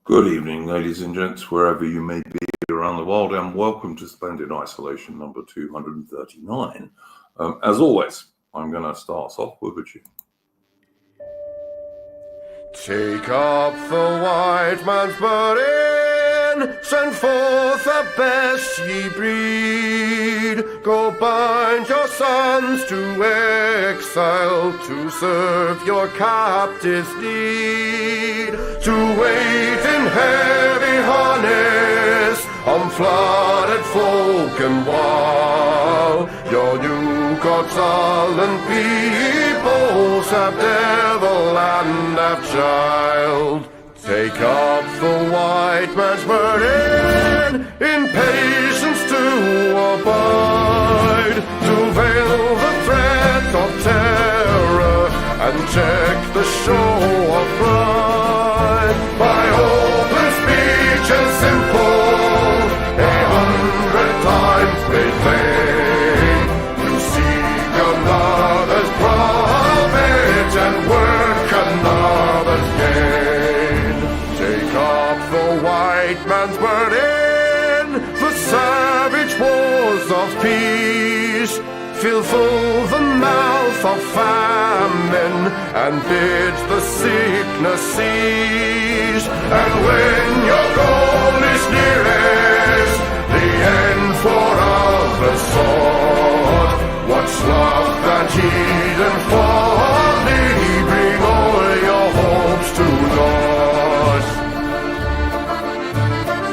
Good evening, ladies and gents, wherever you may be around the world, and welcome to Splendid Isolation number 239. As always, I'm going to start us off with a tune. Take up the white man's burden, send forth the best ye breed. Go bind your sons to exile, to serve your captives' need, to wait in heavy harness on flooded folk and wild. Your new gods sullen peoples have devil and have child. Take up the white man's burden, in patience to abide, to veil the threat of terror and check the show of pride. By open speech and simple, 100 times made plain, you seek another's profit and work another's gain. Take up the white man's burden, the savage wars of peace. Fill full the mouth of famine and bid the sickness cease. And when your goal is nearest, the end for others sought, what's love that heed and folly? Bring all your hopes to naught.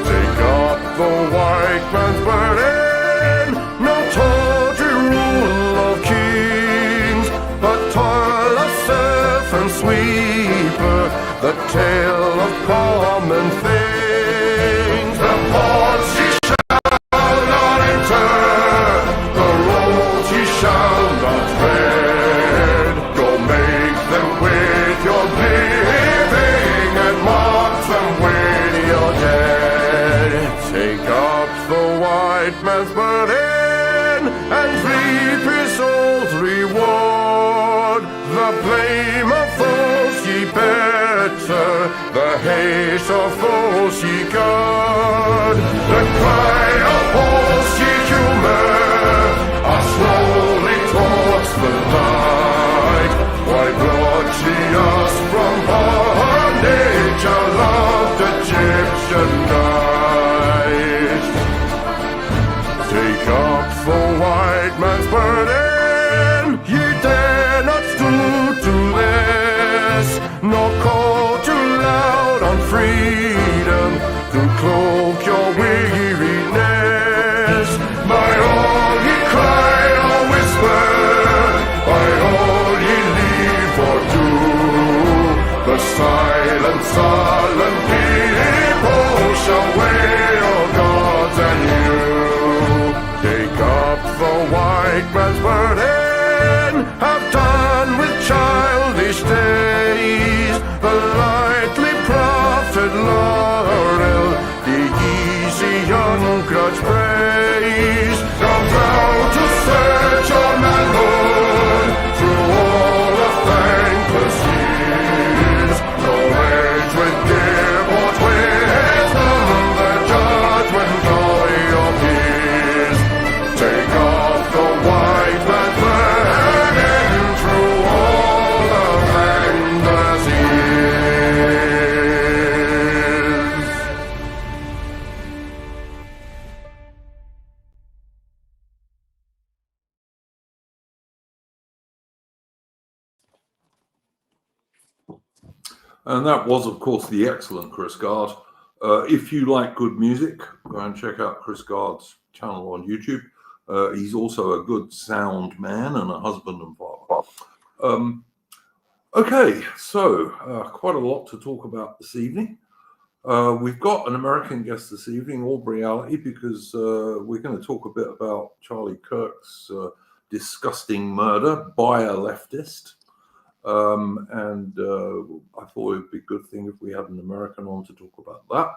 Take up the white man's burden, no tawdry rule of kings, but toil of serf and sweeper, the tale of common things. The ports ye shall not enter, the roads ye shall not tread. Go make them with your living and mark them with your dead. Take up the white man's burden and reap his old reward. The blame of those ye better, the hate of those ye guard. The cry of those ye humor are slowly towards the light. Why brought ye us from bondage, a loved Egyptian night? Take up the white man's burden, ye dare not stoop to less, nor call too loud on freedom to cloak your weariness. By all ye cry or whisper, by all ye leave or do, the silent, sullen people shall weigh your gods and you. Take up the white man's burden, have done with childish days, the lightly proffered laurel, the easy ungrudged praise. Come thou to search your manhood through all of thankless years. No age with give or wisdom, the judgment of your peers. Take off the white man's burden through all the thankless years. And that was, of course, the excellent Chris Gard. If you like good music, go and check out Chris Gard's channel on YouTube. He's also a good sound man and a husband and father. Okay, so quite a lot to talk about this evening. We've got an American guest this evening, Aubrey Alley, because we're going to talk a bit about Charlie Kirk's disgusting murder by a leftist. And I thought it would be a good thing if we had an American on to talk about that.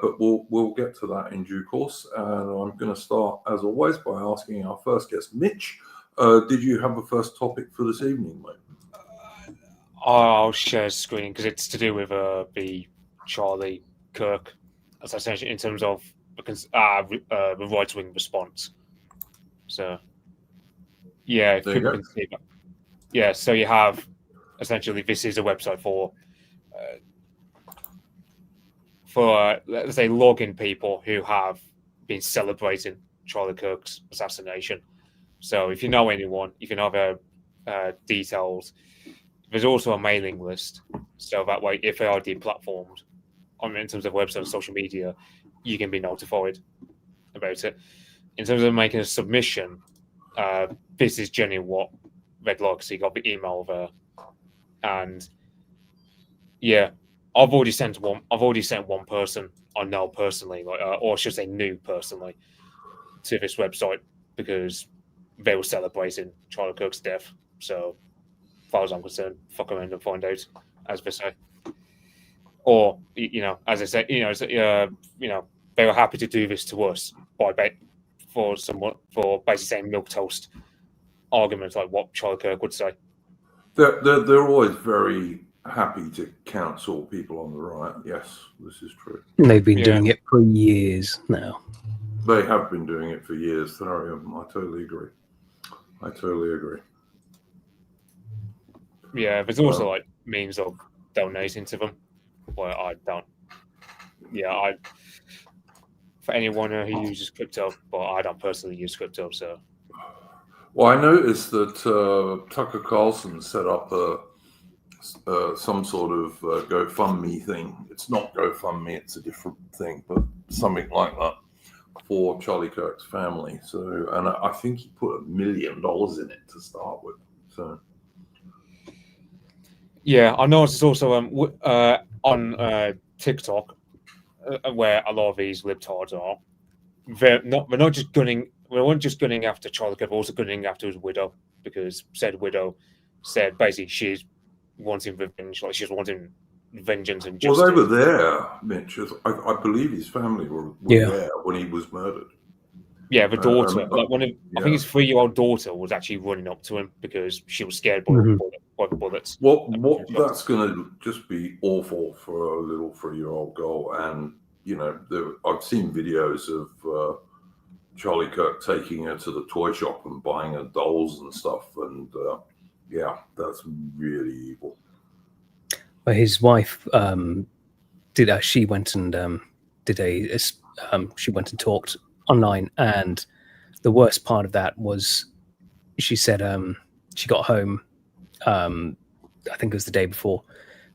But we'll get to that in due course. And I'm going to start, as always, by asking our first guest, Mitch. Did you have a first topic for this evening, mate? I'll share a screen because it's to do with the Charlie Kirk assassination in terms of the right-wing response. So, yeah, if people can see that. Yeah, so you have essentially this is a website for let's say login people who have been celebrating Charlie Kirk's assassination. So if you know anyone, you can have details. There's also a mailing list, so that way, if they are deplatformed, in terms of website and social media, you can be notified about it. In terms of making a submission, this is generally what Red Log, so you got the email there, and yeah, I've already sent one person I know personally, or I should say knew personally, to this website because they were celebrating Charlie Kirk's death. So, as far as I'm concerned, fuck around and find out, as they say. Or, as I say, they were happy to do this to us for basically saying milquetoast arguments like what Charlie Kirk would say. They're always very happy to counsel people on the right. Yes, this is true. They've been doing it for years now. They have been doing it for years. I totally agree. Yeah, there's also means of donating to them. Well, I don't. Yeah, for anyone who uses crypto, but I don't personally use crypto, so. Well, I noticed that Tucker Carlson set up some sort of GoFundMe thing. It's not GoFundMe; it's a different thing, but something like that for Charlie Kirk's family. So, and I think he put $1 million in it to start with. So. Yeah, I noticed also on TikTok where a lot of these libtards are. They're not just gunning. We weren't just gunning after Charlie Kirk, but also gunning after his widow, because said widow said basically she's wanting revenge, like she's wanting vengeance and justice. Well, they were there, Mitch. I believe his family were there when he was murdered. Yeah, the daughter, I think his 3-year-old daughter was actually running up to him because she was scared by the bullets. What that's going to just be awful for a little 3-year-old girl. And I've seen videos of Charlie Kirk taking her to the toy shop and buying her dolls and stuff, and that's really evil. Well, his wife she went and she went and talked online, and the worst part of that was she said she got home, I think it was the day before,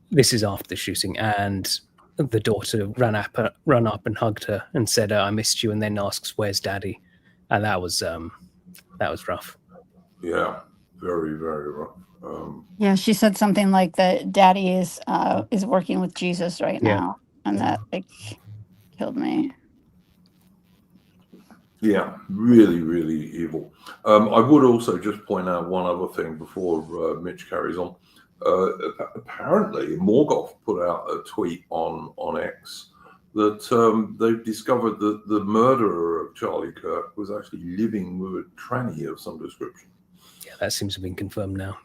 this is after the shooting, and the daughter ran up and hugged her and said, I missed you, and then asks, where's daddy? And that was rough. Yeah, very, very rough. Yeah, she said something like that daddy is working with Jesus right now, and that killed me. Yeah, really, really evil. I would also just point out one other thing before Mitch carries on. Apparently, Morgoth put out a tweet on X that they've discovered that the murderer of Charlie Kirk was actually living with a tranny of some description. Yeah, that seems to have been confirmed now.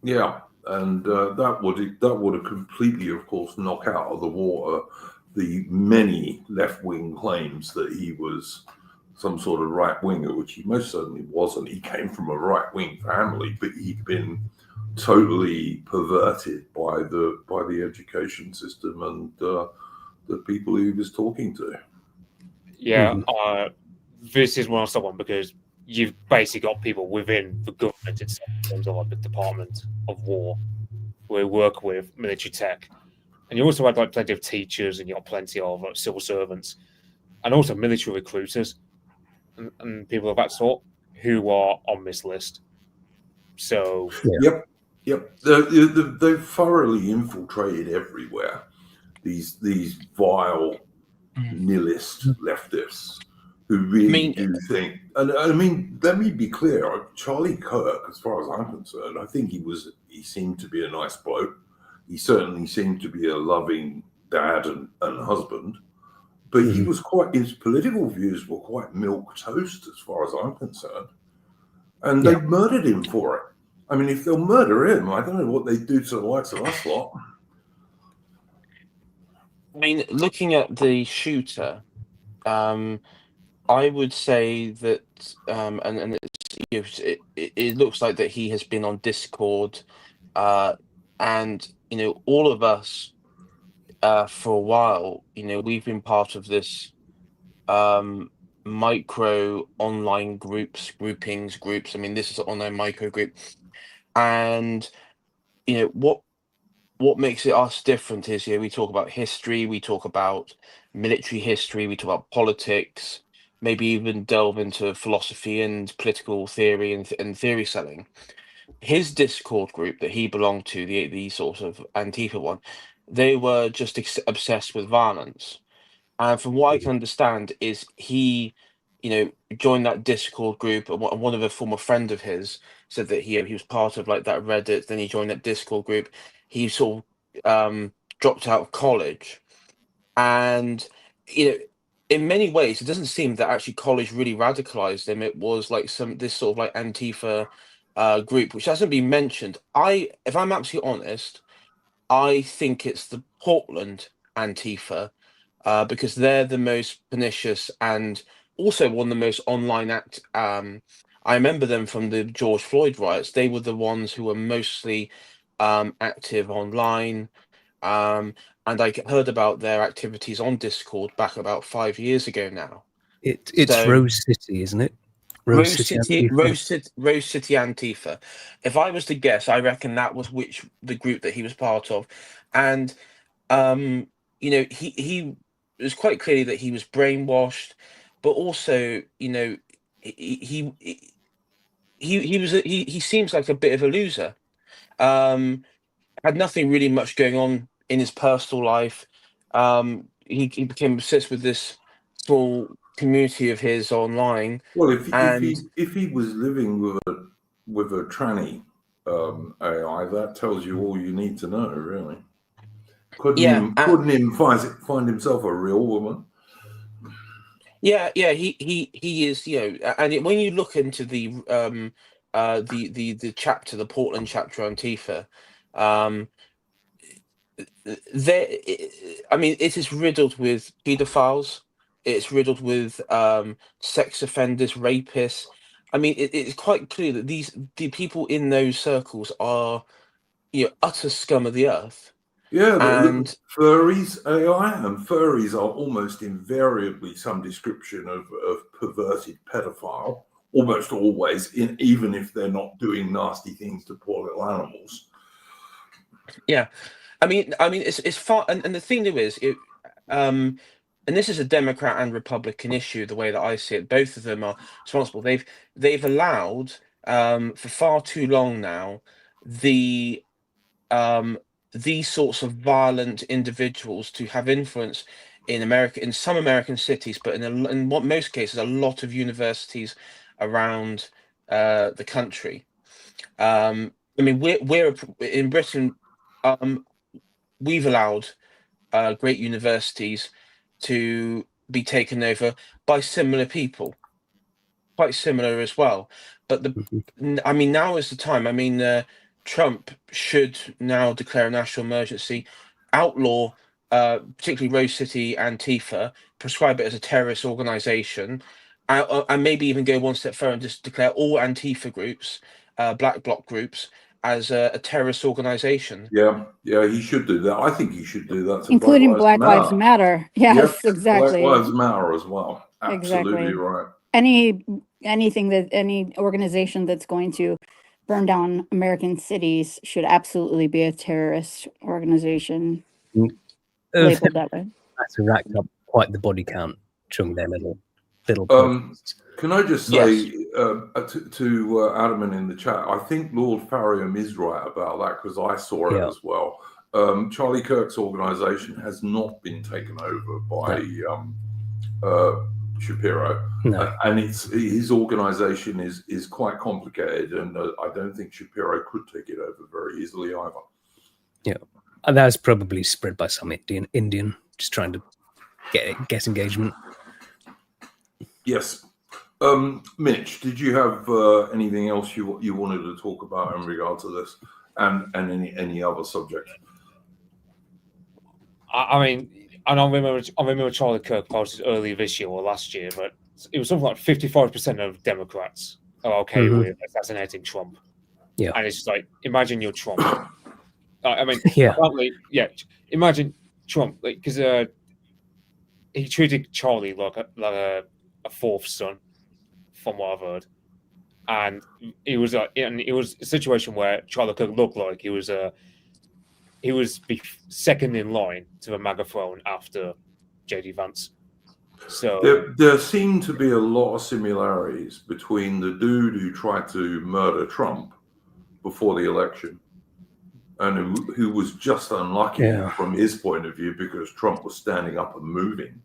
Yeah, and that would have completely, of course, knock out of the water the many left-wing claims that he was some sort of right-winger, which he most certainly wasn't. He came from a right-wing family, but he'd been totally perverted by the education system and the people he was talking to. Yeah, this is one of someone because you've basically got people within the government itself, in terms of like the Department of War, where we work with military tech, and you also had like plenty of teachers, and you got plenty of civil servants, and also military recruiters. and people of that sort who are on this list. So Yep. They've thoroughly infiltrated everywhere. These vile nihilist leftists who really do think. And I mean, let me be clear. Charlie Kirk, as far as I'm concerned, I think he seemed to be a nice bloke. He certainly seemed to be a loving dad and husband. But he was his political views were quite milk toast as far as I'm concerned. And they murdered him for it. I mean, if they'll murder him, I don't know what they do to the likes of us lot. I mean, looking at the shooter, I would say that, and it's, it looks like that he has been on Discord, and all of us, for a while, we've been part of this micro online groups. I mean, this is an online micro group, and what makes it us different is we talk about history, we talk about military history, we talk about politics, maybe even delve into philosophy and political theory and theory selling. His Discord group that he belonged to, the sort of Antifa one, they were just obsessed with violence. And from what I can understand is he, joined that Discord group, and one of a former friend of his said that he was part of like that Reddit, then he joined that Discord group. He sort of dropped out of college, and in many ways, it doesn't seem that actually college really radicalized him. It was like this sort of like Antifa group, which hasn't been mentioned. If I'm absolutely honest, I think it's the Portland Antifa, because they're the most pernicious and also one of the most online I remember them from the George Floyd riots. They were the ones who were mostly active online. And I heard about their activities on Discord back about 5 years ago now. It's Rose City, isn't it? Rose City Antifa. If I was to guess, I reckon that was the group that he was part of. And he was quite clearly that he was brainwashed, but also he seems like a bit of a loser. Had nothing really much going on in his personal life. He became obsessed with this small community of his online. Well, if he was living with a tranny AI, that tells you all you need to know, really. Couldn't he find himself a real woman? Yeah, he is, and when you look into the chapter, the Portland chapter Antifa, it is riddled with pedophiles. It's riddled with sex offenders, rapists. I mean, it's quite clear that the people in those circles are, utter scum of the earth. Yeah, and furries, AI and furries are almost invariably some description of perverted pedophile, almost always, even if they're not doing nasty things to poor little animals. Yeah, I mean, it's far, and the thing though is, and this is a Democrat and Republican issue, the way that I see it. Both of them are responsible. They've allowed for far too long now these sorts of violent individuals to have influence in America, in some American cities, but in most cases, a lot of universities around the country. I mean, we're in Britain. We've allowed great universities to be taken over by similar people, quite similar as well. But I mean, now is the time. I mean, Trump should now declare a national emergency, outlaw particularly Rose City Antifa, prescribe it as a terrorist organization, and maybe even go one step further and just declare all Antifa groups, black bloc groups, as a terrorist organization. Yeah, he should do that. I think he should do that, including Black Lives Matter. Yes, exactly. Black Lives Matter as well. Absolutely exactly. Right. Any organization that's going to burn down American cities should absolutely be a terrorist organization, labeled that way. That's racked up quite the body count, Chung, their little Can I just say to Adam in the chat, I think Lord Farriam is right about that because I saw it as well. Charlie Kirk's organisation has not been taken over by Shapiro, and his organisation is quite complicated, and I don't think Shapiro could take it over very easily either. Yeah, and that's probably spread by some Indian just trying to get engagement. Yes. Mitch, did you have anything else you wanted to talk about in regard to this, and any other subject? I mean, and I remember Charlie Kirk posted earlier this year or last year, but it was something like 55% of Democrats are okay with assassinating Trump. Yeah, and it's just like, imagine you're Trump. I mean, imagine Trump, because he treated Charlie like a fourth son, from what I've heard, and it was a situation where Charlie Kirk looked like he was second in line to the MAGA throne after J.D. Vance. So there seem to be a lot of similarities between the dude who tried to murder Trump before the election and who was just unlucky from his point of view because Trump was standing up and moving.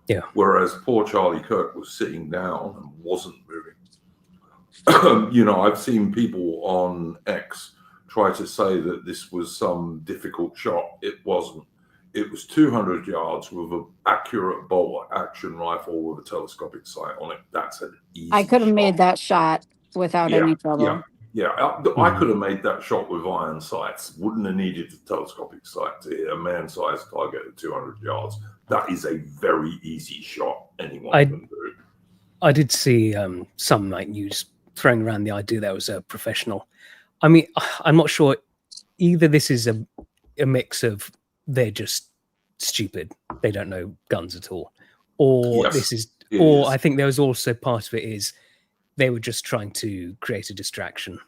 Yeah. Whereas poor Charlie Kirk was sitting down and wasn't moving. You know, I've seen people on X try to say that this was some difficult shot. It wasn't. It was 200 yards with an accurate bolt action rifle with a telescopic sight on it. That's an easy I could have shot. made that shot without any trouble. I could have made that shot with iron sights. Wouldn't have needed a telescopic sight to hit a man-sized target at 200 yards. That is a very easy shot. Anyone can do. I did see some news throwing around the idea that it was a professional. I mean, I'm not sure. Either this is a mix of they're just stupid, they don't know guns at all, or I think there was also part of it is they were just trying to create a distraction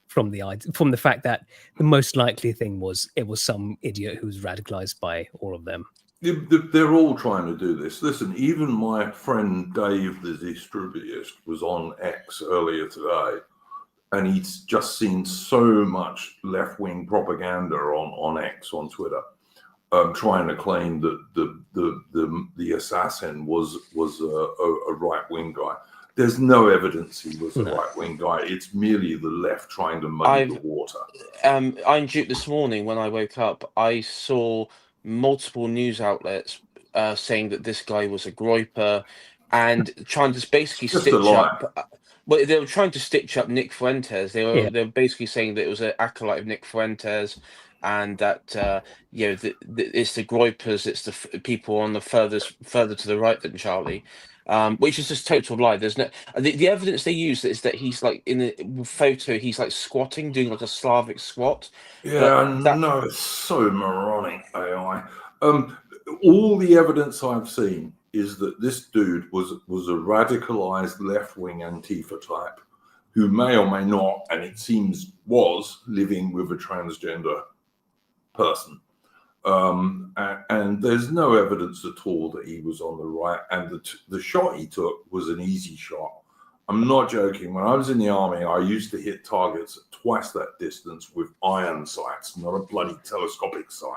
from the fact that the most likely thing was it was some idiot who was radicalized by all of them. They're all trying to do this. Listen, even my friend Dave, the distributionist, was on X earlier today, and he's just seen so much left-wing propaganda on X, on Twitter, trying to claim that the assassin was a right-wing guy. There's no evidence he was a right-wing guy. It's merely the left trying to muddy the water. This morning when I woke up, I saw multiple news outlets saying that this guy was a groyper and trying to basically stitch up. Well, they were trying to stitch up Nick Fuentes. They were basically saying that it was an acolyte of Nick Fuentes, and that it's the groypers, it's the people on the further to the right than Charlie. Which is just total lie. There's no the evidence they use is that he's like in the photo, he's like squatting, doing like a Slavic squat. No, it's so moronic AI. All the evidence I've seen is that this dude was a radicalized left-wing Antifa type who may or may not, and it seems was living with a transgender person. And there's no evidence at all that he was on the right. And the shot he took was an easy shot. I'm not joking. When I was in the army, I used to hit targets at twice that distance with iron sights, not a bloody telescopic sight.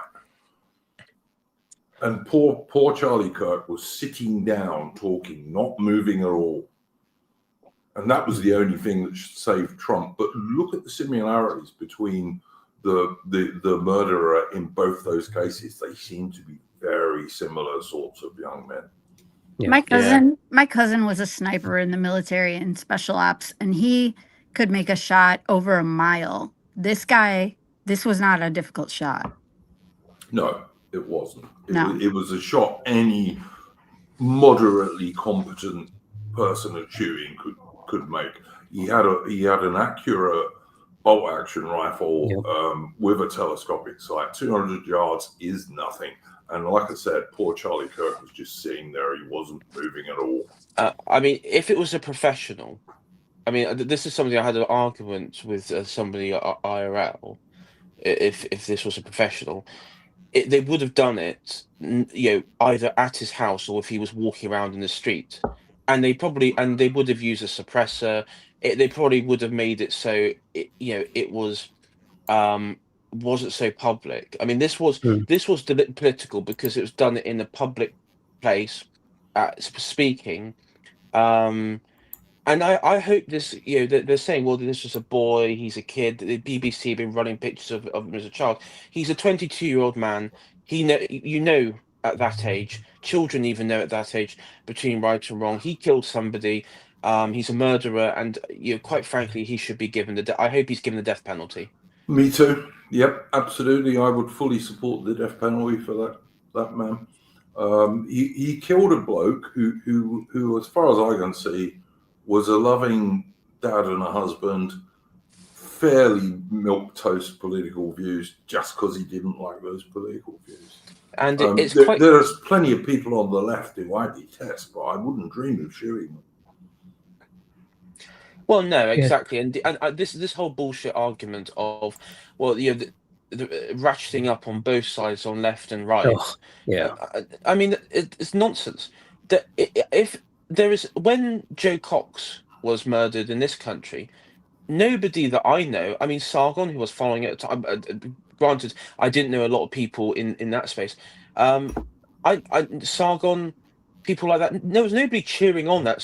And poor Charlie Kirk was sitting down talking, not moving at all. And that was the only thing that saved Trump. But look at the similarities between the murderer in both those cases. They seem to be very similar sorts of young men. Yeah. My cousin was a sniper in the military and special ops, and he could make a shot over a mile. This was not a difficult shot. No, it wasn't. It was a shot any moderately competent person at shooting could make. He had an accurate bolt action rifle with a telescopic sight. 200 yards is nothing. And like I said, poor Charlie Kirk was just sitting there. He wasn't moving at all. I mean, if it was a professional, I mean, this is something I had an argument with somebody at IRL. If this was a professional, they would have done it, either at his house or if he was walking around in the street. and they would have used a suppressor. They probably would have made it so it was wasn't so public. I mean, this was political because it was done in a public place, speaking. And I hope this, they're saying, well, this was a boy, he's a kid. The BBC have been running pictures of him as a child. He's a 22-year-old man. At that age, children even know at that age between right and wrong. He killed somebody. He's a murderer, and quite frankly, he should be given I hope he's given the death penalty. Me too. Yep, absolutely. I would fully support the death penalty for that man. He killed a bloke who, as far as I can see, was a loving dad and a husband, fairly milquetoast political views, just because he didn't like those political views. And there's plenty of people on the left who I detest, but I wouldn't dream of shooting them. Well, no, exactly, and this whole bullshit argument of, well, the ratcheting up on both sides, on left and right. I mean, it's nonsense. That if there is, when Joe Cox was murdered in this country, nobody that I know, I mean, Sargon, who was following it at the time, granted, I didn't know a lot of people in that space. Sargon, people like that, there was nobody cheering on that,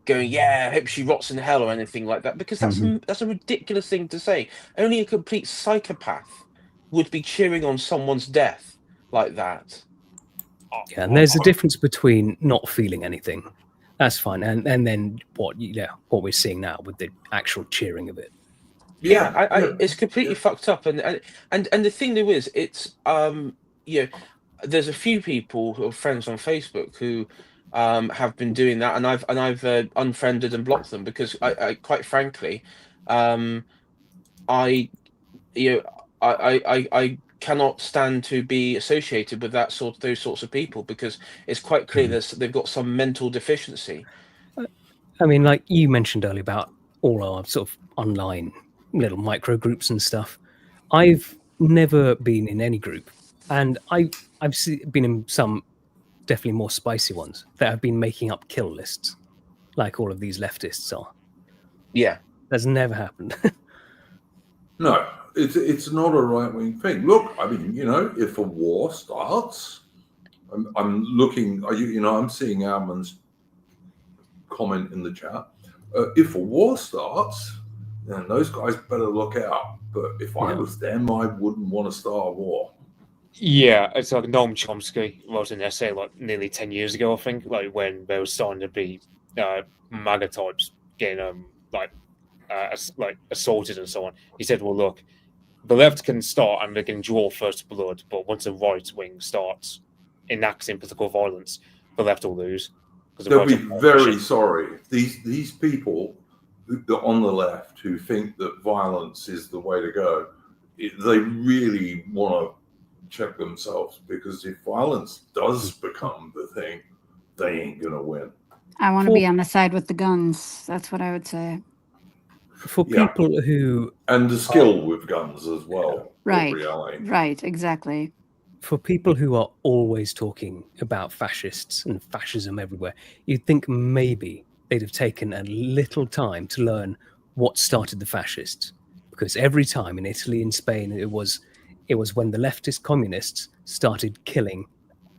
going, yeah, I hope she rots in hell or anything like that, because that's a ridiculous thing to say. Only a complete psychopath would be cheering on someone's death like that. Yeah, and there's a difference between not feeling anything. That's fine, and then what we're seeing now with the actual cheering of it. Yeah, it's completely fucked up, and the thing there is, it's there's a few people who are friends on Facebook who have been doing that, and I've unfriended and blocked them because I quite frankly, I cannot stand to be associated with those sorts of people, because it's quite clear they've got some mental deficiency. I mean, like you mentioned earlier about all our sort of online little micro groups and stuff. I've never been in any group, and I've been in some definitely more spicy ones that have been making up kill lists, like all of these leftists are. Yeah, that's never happened. No, it's not a right-wing thing. Look, I mean, if a war starts, I'm looking, I'm seeing Alman's comment in the chat. If a war starts, then those guys better look out. But if I was them, I wouldn't want to start a war. Yeah, it's like Noam Chomsky wrote an essay like nearly 10 years ago, I think, like when there was starting to be MAGA types getting assaulted and so on. He said, well, look, the left can start and they can draw first blood, but once the right wing starts enacting political violence, the left will lose. They'll be very sorry. These people on the left who think that violence is the way to go, they really want to check themselves, because if violence does become the thing, they ain't gonna win. I want to be on the side with the guns. That's what I would say. For people who... And the skill with guns as well. Right, exactly. For people who are always talking about fascists and fascism everywhere, you'd think maybe they'd have taken a little time to learn what started the fascists. Because every time in Italy and Spain, it was when the leftist communists started killing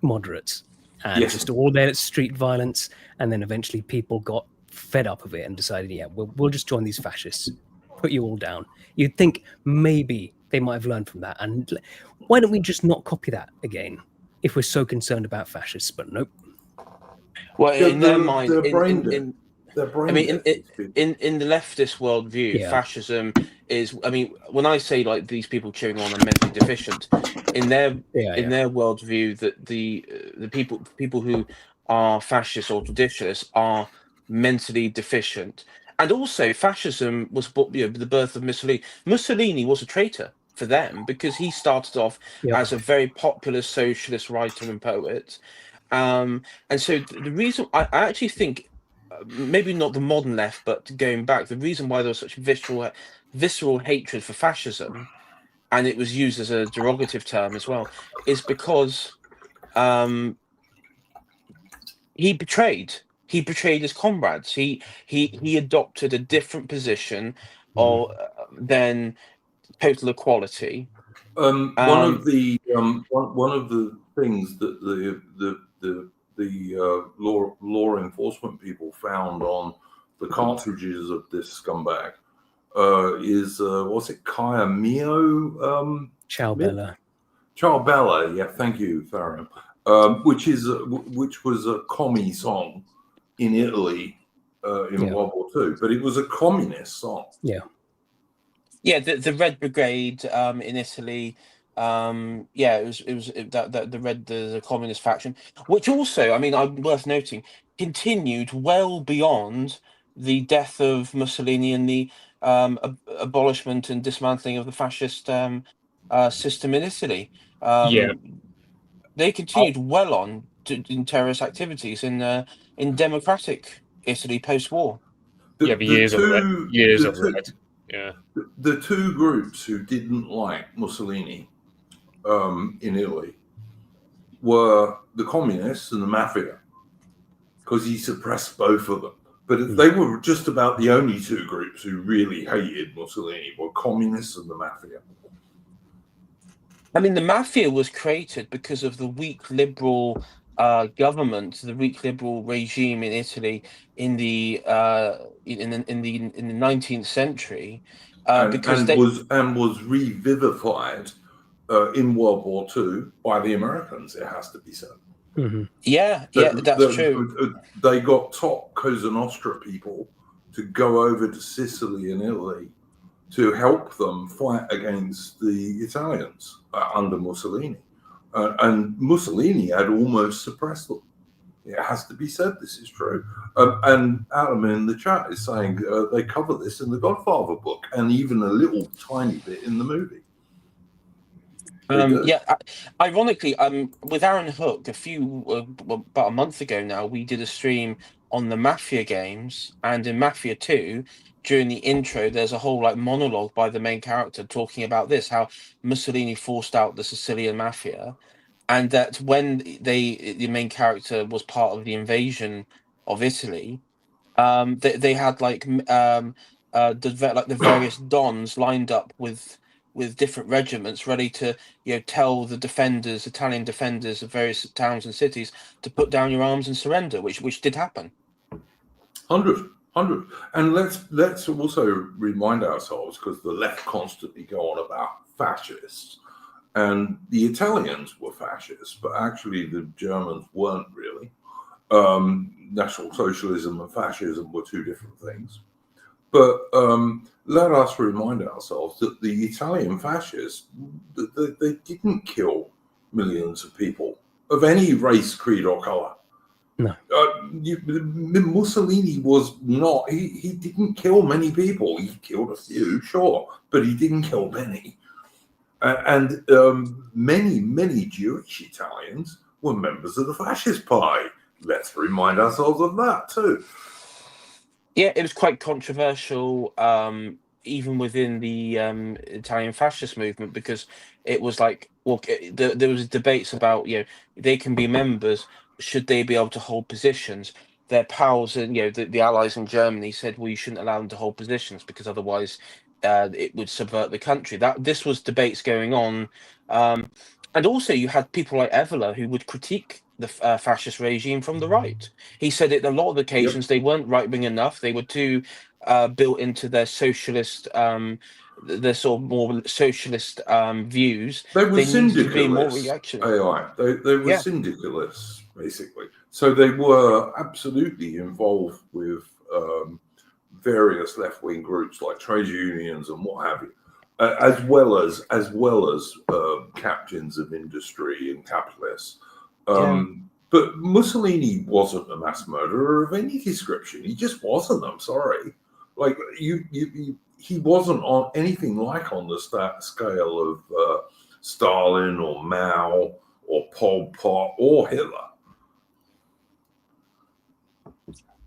moderates and just all their street violence, and then eventually people got fed up of it and decided, we'll just join these fascists, put you all down. You'd think maybe they might have learned from that, and why don't we just not copy that again if we're so concerned about fascists? But nope. Well, in their mind, in the leftist worldview, fascism is. I mean, when I say like these people cheering on are mentally deficient, in their worldview, that the people who are fascists or traditionalists are mentally deficient. And also, fascism was the birth of Mussolini. Mussolini was a traitor for them because he started off as a very popular socialist writer and poet. And so the reason I actually think, maybe not the modern left, but going back, the reason why there was such visceral hatred for fascism, and it was used as a derogative term as well, is because he betrayed he betrayed his comrades. He adopted a different position Mhm. than total equality. One of the things that the law enforcement people found on the cartridges of this scumbag is what's it, Kaya Mio? Ciao Bella. Ciao Bella, yeah, thank you, Tharium. Which was a commie song in Italy in World War II, but it was a communist song. Yeah. Yeah, the Red Brigade in Italy. It was the communist faction, which also, I mean, worth noting, continued well beyond the death of Mussolini and the abolishment and dismantling of the fascist system in Italy. They continued well on in terrorist activities in democratic Italy post-war. The years of red. Yeah. The two groups who didn't like Mussolini in Italy were the communists and the mafia, because he suppressed both of them. But they were just about the only two groups who really hated Mussolini, were communists and the mafia. I mean, the mafia was created because of the weak liberal government, the weak liberal regime in Italy in the 19th century, was revivified in World War II by the Americans. It has to be said. Mm-hmm. That's true. They got top Cosa Nostra people to go over to Sicily and Italy to help them fight against the Italians under Mussolini. And Mussolini had almost suppressed them. It has to be said, this is true. And Adam in the chat is saying they cover this in the Godfather book and even a little tiny bit in the movie. Ironically, with Aaron Hook, about a month ago now, we did a stream on the Mafia games, and in Mafia 2, during the intro, there's a whole monologue by the main character talking about this, how Mussolini forced out the Sicilian Mafia, and that when the main character was part of the invasion of Italy, they had the various dons lined up with different regiments ready to tell the Italian defenders of various towns and cities to put down your arms and surrender, which did happen. 100. And let's also remind ourselves, because the left constantly go on about fascists, and the Italians were fascists, but actually the Germans weren't really. National Socialism and fascism were two different things. But let us remind ourselves that the Italian fascists, they didn't kill millions of people of any race, creed, or color. No. Mussolini was not, he didn't kill many people. He killed a few, sure, but he didn't kill many. And many Jewish Italians were members of the fascist party. Let's remind ourselves of that too. Yeah, it was quite controversial, even within the Italian fascist movement, because it was there was debates about they can be members, should they be able to hold positions? Their pals and the allies in Germany said, well, you shouldn't allow them to hold positions because otherwise it would subvert the country. This was debates going on, and also you had people like Evola who would critique the fascist regime from the right. He said it a lot of occasions. They weren't right-wing enough. They were too built into their socialist, their sort of more socialist views. They were syndicalists. To be more reactionary. They were syndicalists, basically. So they were absolutely involved with various left-wing groups like trade unions and what have you, as well as captains of industry and capitalists. But Mussolini wasn't a mass murderer of any description. He just wasn't. I'm sorry. He wasn't on anything like on the scale of Stalin or Mao or Pol Pot or Hitler.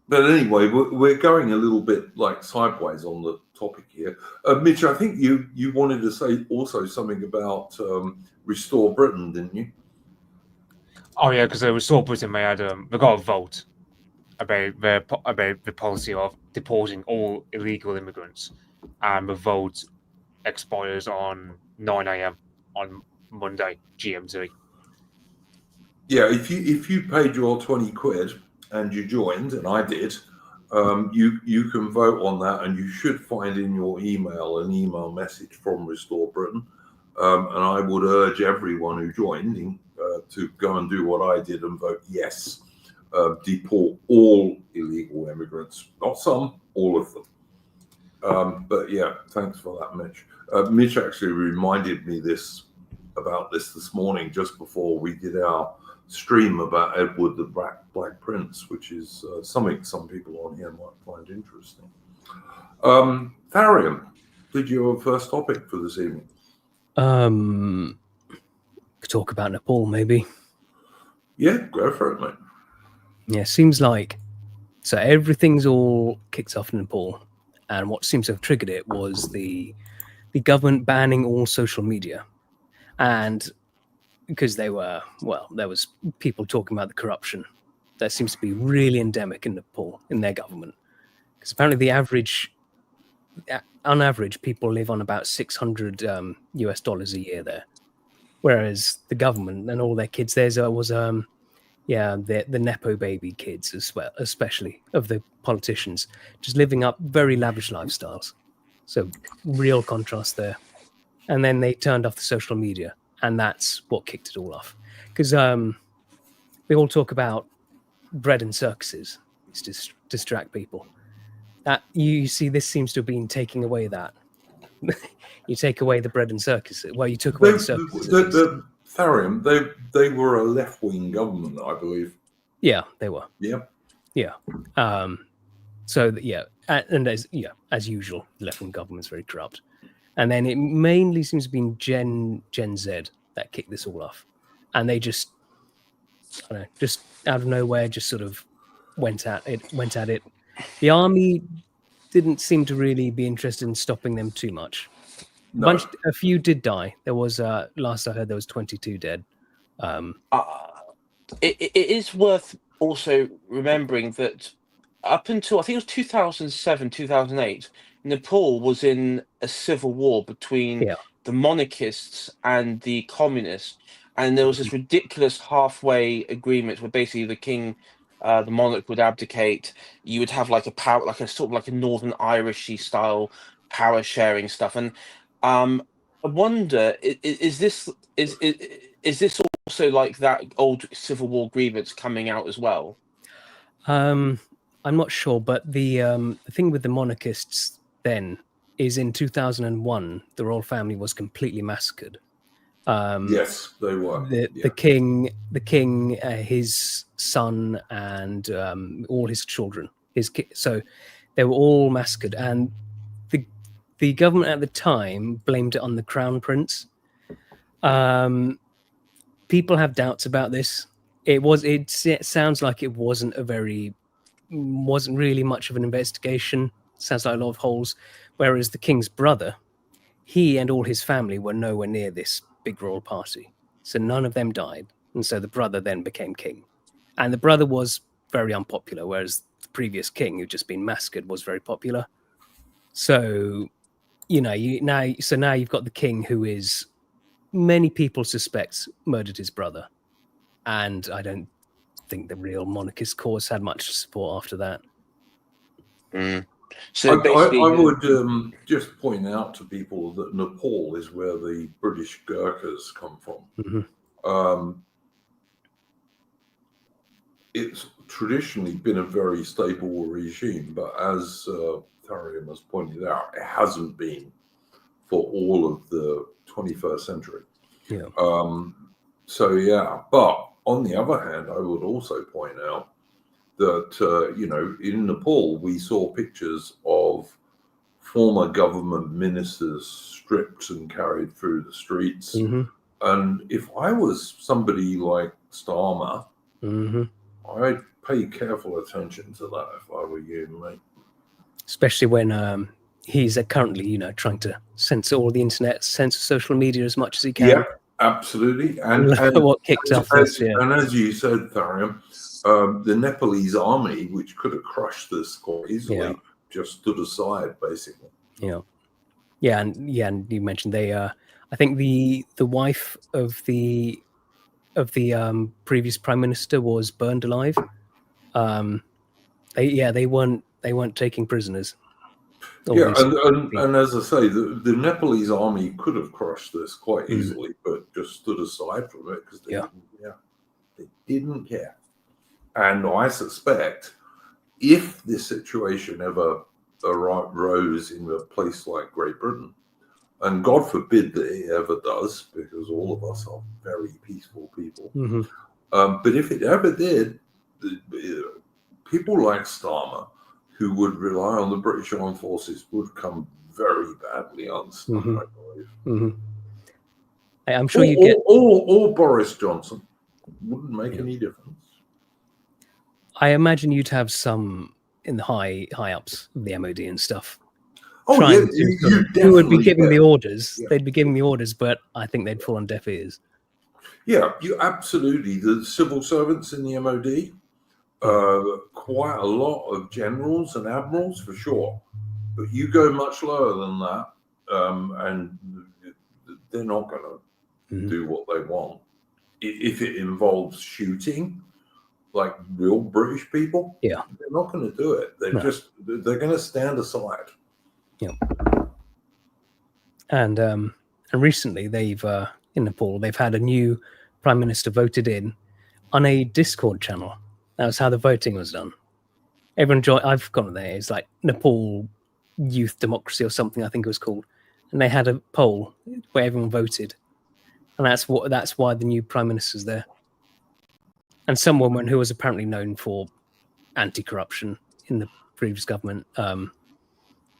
But anyway, we're going a little bit sideways on the topic here. Mitch, I think you wanted to say also something about Restore Britain, didn't you? Oh yeah, because Restore Britain, they got a vote, about the policy of deporting all illegal immigrants, and the vote expires on 9 a.m. on Monday GMT. Yeah, if you paid your 20 quid and you joined, and I did, you can vote on that, and you should find in your email an email message from Restore Britain. And I would urge everyone who joined to go and do what I did and vote yes. Deport all illegal immigrants, not some, all of them. But yeah, thanks for that, Mitch. Mitch actually reminded me about this morning, just before we did our stream about Edward the Black Prince, which is something some people on here might find interesting. Tharium, did you have a first topic for this evening? Could talk about Nepal, maybe. Yeah, go for it, mate. Yeah, seems like so everything's all kicked off in Nepal, and what seems to have triggered it was the government banning all social media, and because there was people talking about the corruption that seems to be really endemic in Nepal in their government, because apparently on average people live on about $600 US a year there, whereas the government and all their kids, the Nepo baby kids as well, especially of the politicians, just living up very lavish lifestyles. So real contrast there. And then they turned off the social media, and that's what kicked it all off. Because they all talk about bread and circuses to distract people. That you see, this seems to have been taking away that. You take away the bread and circuses. Well, you took away the circuses. Tharium, they were a left-wing government, I believe. Yeah, they were. Yeah. Yeah. And as usual, the left-wing government's very corrupt. And then it mainly seems to have been Gen Z that kicked this all off. And they just out of nowhere, just sort of went at it. The army didn't seem to really be interested in stopping them too much. No. A few did die. There was last I heard there was 22 dead. It is worth also remembering that up until I think it was 2007, 2008, Nepal was in a civil war between the monarchists and the communists, and there was this ridiculous halfway agreement where basically the king, the monarch, would abdicate. You would have like a sort of like a Northern Irishy style power sharing stuff, and I wonder, is this also like that old Civil War grievance coming out as well? I'm not sure, but the thing with the monarchists then is in 2001, the royal family was completely massacred. Yes, they were. The king, his son, and all his children. So they were all massacred, and the government at the time blamed it on the crown prince. People have doubts about this. It sounds like it wasn't really much of an investigation. Sounds like a lot of holes. Whereas the king's brother, he and all his family were nowhere near this big royal party. So none of them died. And so the brother then became king. And the brother was very unpopular, whereas the previous king, who'd just been massacred, was very popular. So, now you've got the king who is, many people suspect, murdered his brother. And I don't think the real monarchist cause had much support after that. So I would just point out to people that Nepal is where the British Gurkhas come from. Mm-hmm. It's traditionally been a very stable regime, but as Tharium has pointed out, it hasn't been for all of the 21st century. Yeah. But on the other hand, I would also point out that, in Nepal, we saw pictures of former government ministers stripped and carried through the streets. Mm-hmm. And if I was somebody like Starmer, mm-hmm. I'd pay careful attention to that if I were you, mate. Especially when he's currently, trying to censor all the internet, censor social media as much as he can. Yeah, absolutely. And what kicked off this, and as you said, Tharium, The Nepalese army, which could have crushed this quite easily, just stood aside, basically. And you mentioned they. I think the wife of the previous prime minister was burned alive. They weren't taking prisoners. And as I say, the Nepalese army could have crushed this quite easily, but just stood aside from it because they didn't care. And I suspect if this situation ever arose in a place like Great Britain, and God forbid that it ever does, because all of us are very peaceful people. But if it ever did, people like Starmer, who would rely on the British Armed Forces, would come very badly unstuck, I believe. I'm sure you get... Or Boris Johnson. Wouldn't make any difference. I imagine you'd have some in the high ups of the MOD and stuff. You would be giving the orders. They'd be giving the orders, but I think they'd fall on deaf ears. Yeah, you absolutely. The civil servants in the MOD, quite a lot of generals and admirals for sure. But you go much lower than that, and they're not going to do what they want. If it involves shooting, like real British people, they're not going to do it. They're going to stand aside. And recently they've in Nepal they've had a new prime minister voted in on a Discord channel. That was how the voting was done. Everyone joined. I've gone there. It's like Nepal Youth Democracy or something, I think it was called. And they had a poll where everyone voted, and that's why the new prime minister's there. And some woman who was apparently known for anti-corruption in the previous government.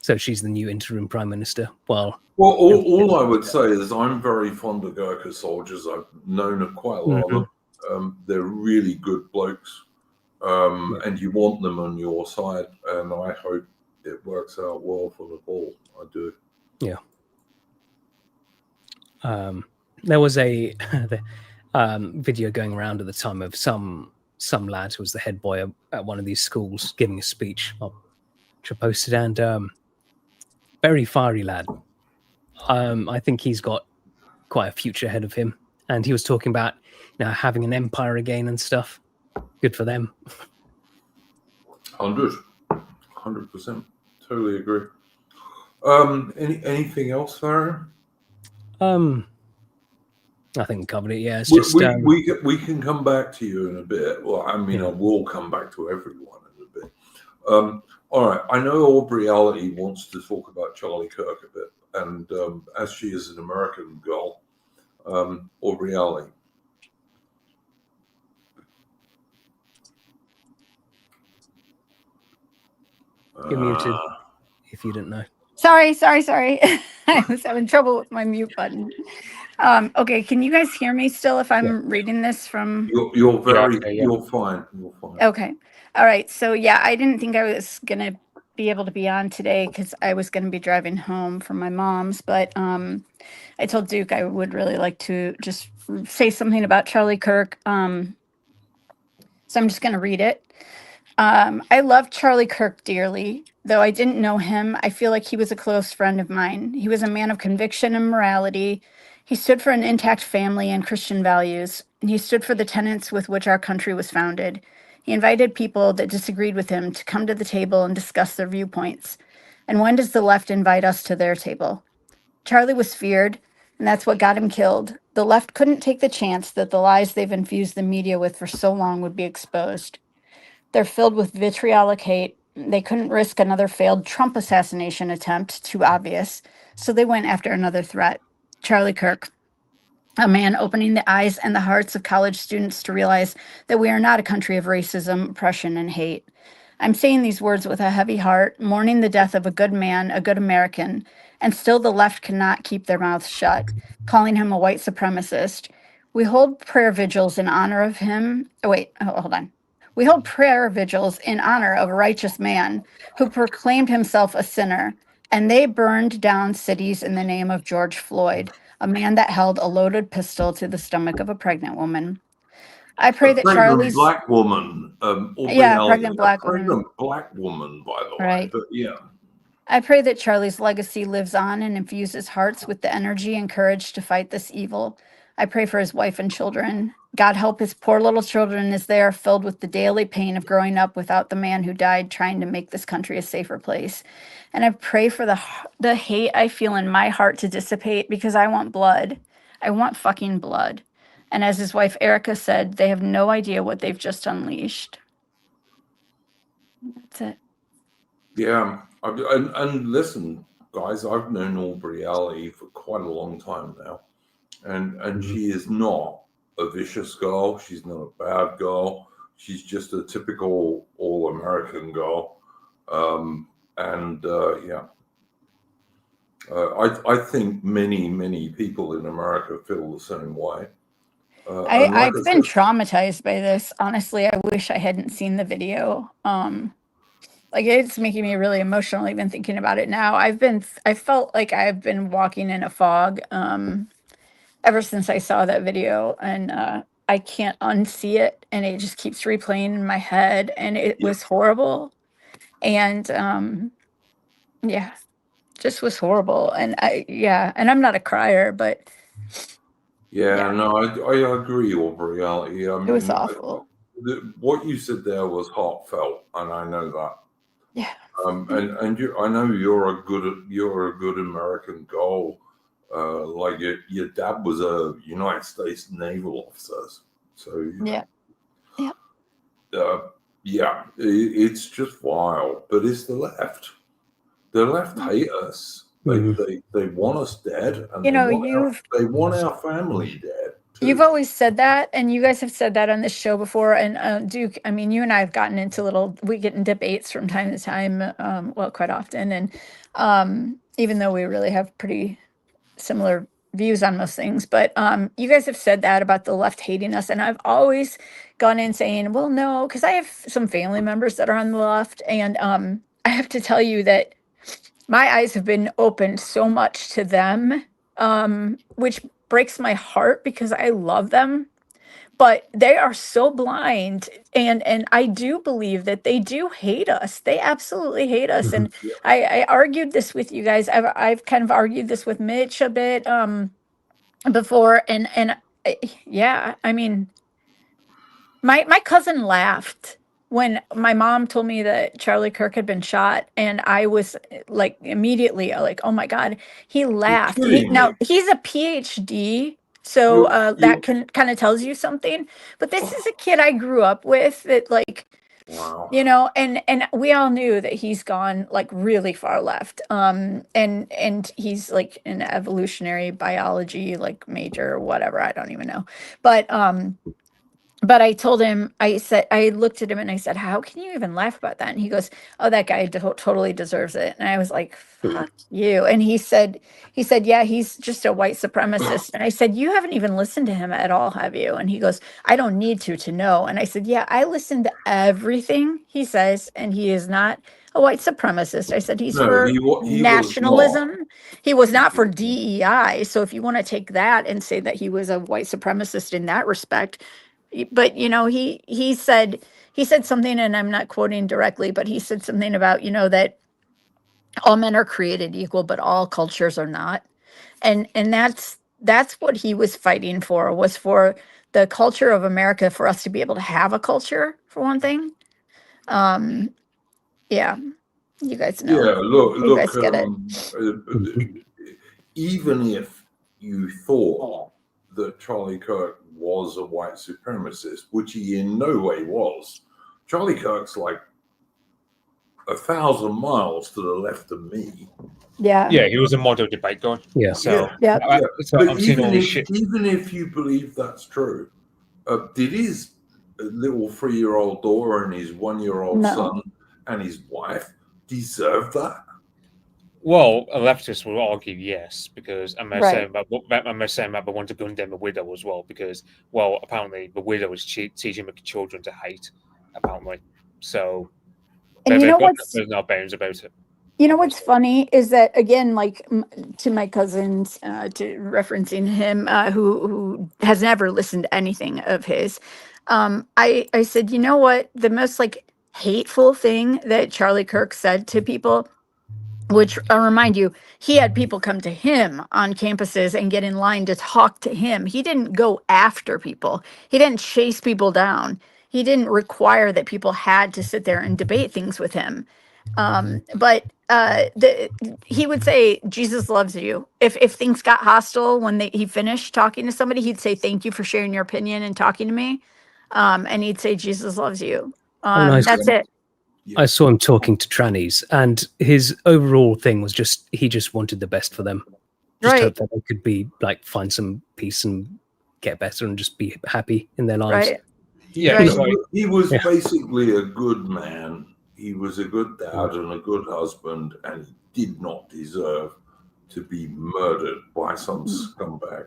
So she's the new interim prime minister. Well, all I would say is I'm very fond of Gurkha soldiers. I've known quite a lot of them. They're really good blokes, and you want them on your side. And I hope it works out well for Nepal. I do. Yeah. There was a video going around at the time of some lad who was the head boy at one of these schools giving a speech, which I posted, and very fiery lad. I think he's got quite a future ahead of him, and he was talking about having an empire again and stuff. Good for them. 100%, totally agree. Anything else, Farron? I think we covered it. Yeah, it's just we can come back to you in a bit. Well, I mean, I will come back to everyone in a bit. All right, I know Aubrey Alley wants to talk about Charlie Kirk a bit, and as she is an American girl, Aubrey Alley. You're muted, if you didn't know. Sorry. I was having trouble with my mute button. Okay, can you guys hear me still if I'm reading this from... You're fine. You're fine. Okay. All right. So, I didn't think I was going to be able to be on today because I was going to be driving home from my mom's. But I told Duke I would really like to just say something about Charlie Kirk. So I'm just going to read it. I love Charlie Kirk dearly. Though I didn't know him, I feel like he was a close friend of mine. He was a man of conviction and morality. He stood for an intact family and Christian values. And he stood for the tenets with which our country was founded. He invited people that disagreed with him to come to the table and discuss their viewpoints. And when does the left invite us to their table? Charlie was feared, and that's what got him killed. The left couldn't take the chance that the lies they've infused the media with for so long would be exposed. They're filled with vitriolic hate. They couldn't risk another failed Trump assassination attempt, too obvious, so they went after another threat. Charlie Kirk, a man opening the eyes and the hearts of college students to realize that we are not a country of racism, oppression, and hate. I'm saying these words with a heavy heart, mourning the death of a good man, a good American, and still the left cannot keep their mouths shut, calling him a white supremacist. We hold prayer vigils in honor of him. Hold on. We hold prayer vigils in honor of a righteous man who proclaimed himself a sinner, and they burned down cities in the name of George Floyd, a man that held a loaded pistol to the stomach of a pregnant woman. I pray A that pregnant Charlie's black woman, yeah, pregnant black woman. pregnant black woman, by the way. Right. But yeah, I pray that Charlie's legacy lives on and infuses hearts with the energy and courage to fight this evil. I pray for his wife and children. God help his poor little children as they are filled with the daily pain of growing up without the man who died trying to make this country a safer place. And I pray for the hate I feel in my heart to dissipate because I want blood. I want fucking blood. And as his wife Erica said, they have no idea what they've just unleashed. That's it. yeah. And listen, guys, I've known Aubrey Alley for quite a long time now, and she is not a vicious girl. She's not a bad girl. She's just a typical all-American girl. Yeah, I think many people in America feel the same way. I've been traumatized by this. Honestly, I wish I hadn't seen the video. Like it's making me really emotional even thinking about it now. I felt like I've been walking in a fog ever since I saw that video, and I can't unsee it, and it just keeps replaying in my head, and it was horrible. And yeah, just was horrible. And and I'm not a crier, but yeah. No, I agree, Aubrey Alley. I mean, it was awful. What you said there was heartfelt, and I know that. Yeah. And I know you're a good American girl. Like your dad was a United States naval officer, so it's just wild. But it's the left. The left hate us. They want us dead, and they want our family dead. You've always said that, and you guys have said that on this show before. And Duke, I mean, you and I have gotten into we get in debates from time to time, well, quite often. And even though we really have pretty similar views on most things, but you guys have said that about the left hating us. And I've always gone in saying, well, no, because I have some family members that are on the left. And I have to tell you that my eyes have been opened so much to them, which breaks my heart because I love them, but they are so blind. And I do believe that they do hate us. They absolutely hate us. And I argued this with you guys. I've kind of argued this with Mitch a bit before. And yeah, I mean, my cousin laughed when my mom told me that Charlie Kirk had been shot, and I was like immediately like, oh my God, he laughed. Now he's a PhD, so that kind of tells you something. But this is a kid I grew up with that like, wow. And we all knew that he's gone like really far left. And he's like an evolutionary biology like major or whatever, I don't even know. But I told him, I looked at him and I said, how can you even laugh about that? And he goes, oh, that guy totally deserves it. And I was like, fuck you. And he said, yeah, he's just a white supremacist. And I said, you haven't even listened to him at all, have you? And he goes, I don't need to know. And I said, yeah, I listened to everything he says, and he is not a white supremacist. I said, he's for nationalism. He was not for DEI. So if you want to take that and say that he was a white supremacist in that respect, but he said something, and I'm not quoting directly, but he said something about that all men are created equal, but all cultures are not, and that's what he was fighting for, was for the culture of America, for us to be able to have a culture, for one thing. Yeah, you guys know. Yeah, look, you guys get it. Even if you thought that Charlie Kirk was a white supremacist, which he in no way was, Charlie Kirk's like 1,000 miles to the left of me. Yeah, he was a model debate guy. Yeah. So But even if you believe that's true, did his little 3-year-old daughter and his 1-year-old son and his wife deserve that? Well, a leftist will argue yes, because I'm saying about the one to gun down the widow as well, because apparently the widow is teaching the children to hate, apparently. So, and there's no bounds about it. You know what's funny is that, again, like to my cousins, to referencing him, who has never listened to anything of his, I said, you know what? The most like hateful thing that Charlie Kirk said to people, which I'll remind you, he had people come to him on campuses and get in line to talk to him. He didn't go after people. He didn't chase people down. He didn't require that people had to sit there and debate things with him. But he would say, Jesus loves you. If things got hostile when he finished talking to somebody, he'd say, thank you for sharing your opinion and talking to me. And he'd say, Jesus loves you. That's it. I saw him talking to trannies, and his overall thing was he just wanted the best for them. Just hope that they could be like find some peace and get better and just be happy in their lives. Right. Yeah, Right. He was basically a good man. He was a good dad and a good husband, and he did not deserve to be murdered by some scumbag.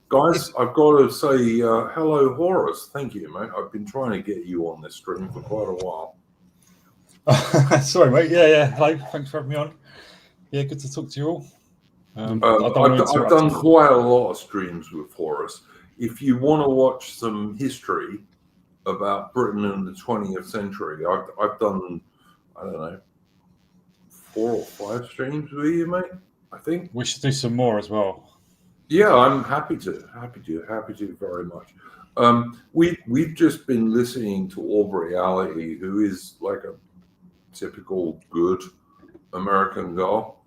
Guys, I've got to say hello, Horus. Thank you, mate. I've been trying to get you on this stream for quite a while. Sorry, mate. Yeah. Hello. Thanks for having me on. Yeah, good to talk to you all. I've done quite a lot of streams with Horus. If you want to watch some history about Britain in the 20th century, I've done, I don't know, 4 or 5 streams with you, mate. I think we should do some more as well. Yeah, I'm happy to very much. We've just been listening to Aubrey Alley, who is like a typical good American girl,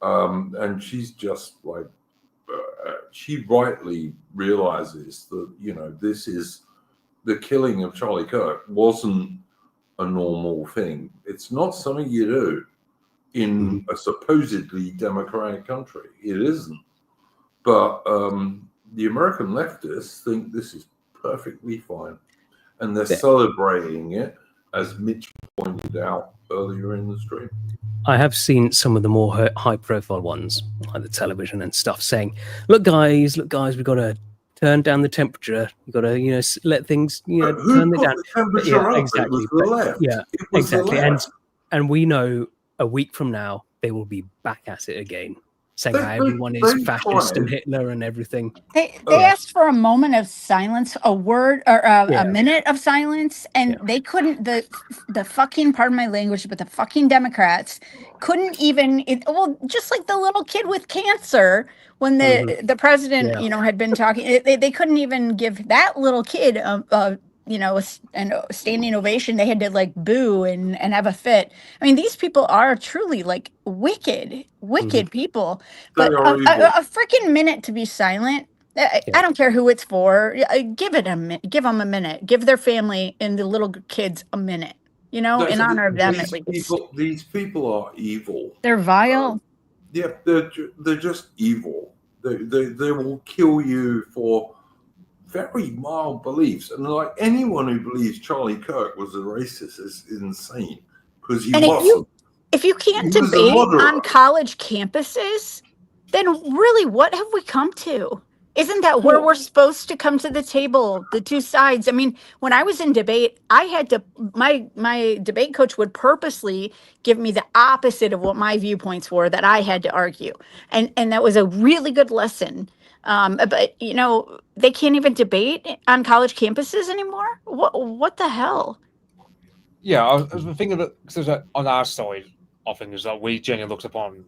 and she's just like she rightly realizes that this is the killing of Charlie Kirk wasn't a normal thing. It's not something you do in a supposedly democratic country. It isn't. But the American leftists think this is perfectly fine, and they're celebrating it, as Mitch pointed out earlier in the stream. I have seen some of the more high-profile ones, like the television and stuff, saying, "Look, guys, we've got to turn down the temperature. We've got to, let things, who turn it put down." the temperature up? Exactly. It was the left. Yeah, it was exactly. The left. And we know a week from now they will be back at it again, saying how everyone is fascist and Hitler and everything. They asked for a moment of silence, a word or a minute of silence, and they couldn't. The fucking, pardon my language, but the fucking Democrats couldn't even. Just like the little kid with cancer when the president, had been talking. They couldn't even give that little kid a standing ovation. They had to like boo and have a fit. I mean, these people are truly like wicked people. But a freaking minute to be silent. I don't care who it's for. Give them a minute. Give their family and the little kids a minute. In honor of them at least. These people are evil. They're vile. They're just evil. They will kill you for very mild beliefs, and like anyone who believes Charlie Kirk was a racist is insane, because he wasn't. If you can't debate on college campuses, then really what have we come to? Isn't that where we're supposed to come to the table, the two sides? I mean, when I was in debate, I had to my debate coach would purposely give me the opposite of what my viewpoints were that I had to argue, and that was a really good lesson. But they can't even debate on college campuses anymore. What the hell? Yeah, I was thinking that because on our side, I think is that we generally looked upon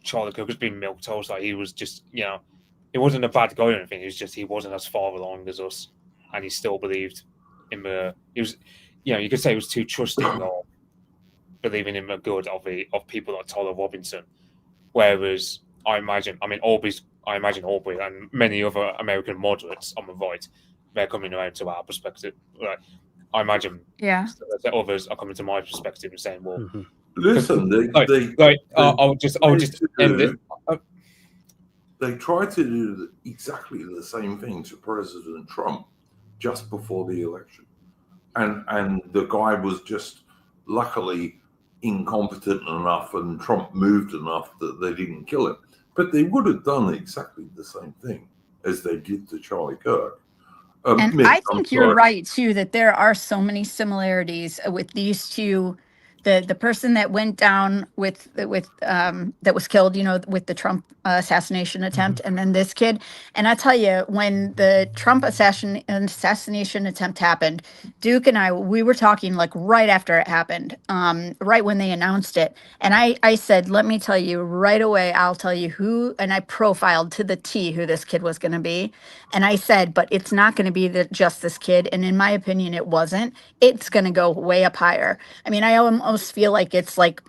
Charlie Kirk as being milquetoast. Like he was just, he wasn't a bad guy or anything. It was just he wasn't as far along as us, and he still believed in the. He was, you could say he was too trusting or believing in the good of people like Tyler Robinson, whereas I imagine Aubrey and many other American moderates on the right, they're coming around to our perspective. Like, I imagine that others are coming to my perspective and saying, well, listen, I'll just end it. They tried to do exactly the same thing to President Trump just before the election. And the guy was just luckily incompetent enough and Trump moved enough that they didn't kill him. But they would have done exactly the same thing as they did to Charlie Kirk. And I think you're right, too, that there are so many similarities with these two. The person that went down with that was killed, with the Trump assassination attempt, and then this kid. And I tell you, when the Trump assassination attempt happened, Duke and we were talking like right after it happened, right when they announced it. And I said, let me tell you right away, I'll tell you who, and I profiled to the T who this kid was going to be. And I said, but it's not going to be just this kid. And in my opinion, it wasn't. It's going to go way up higher. I mean, I almost feel like it's like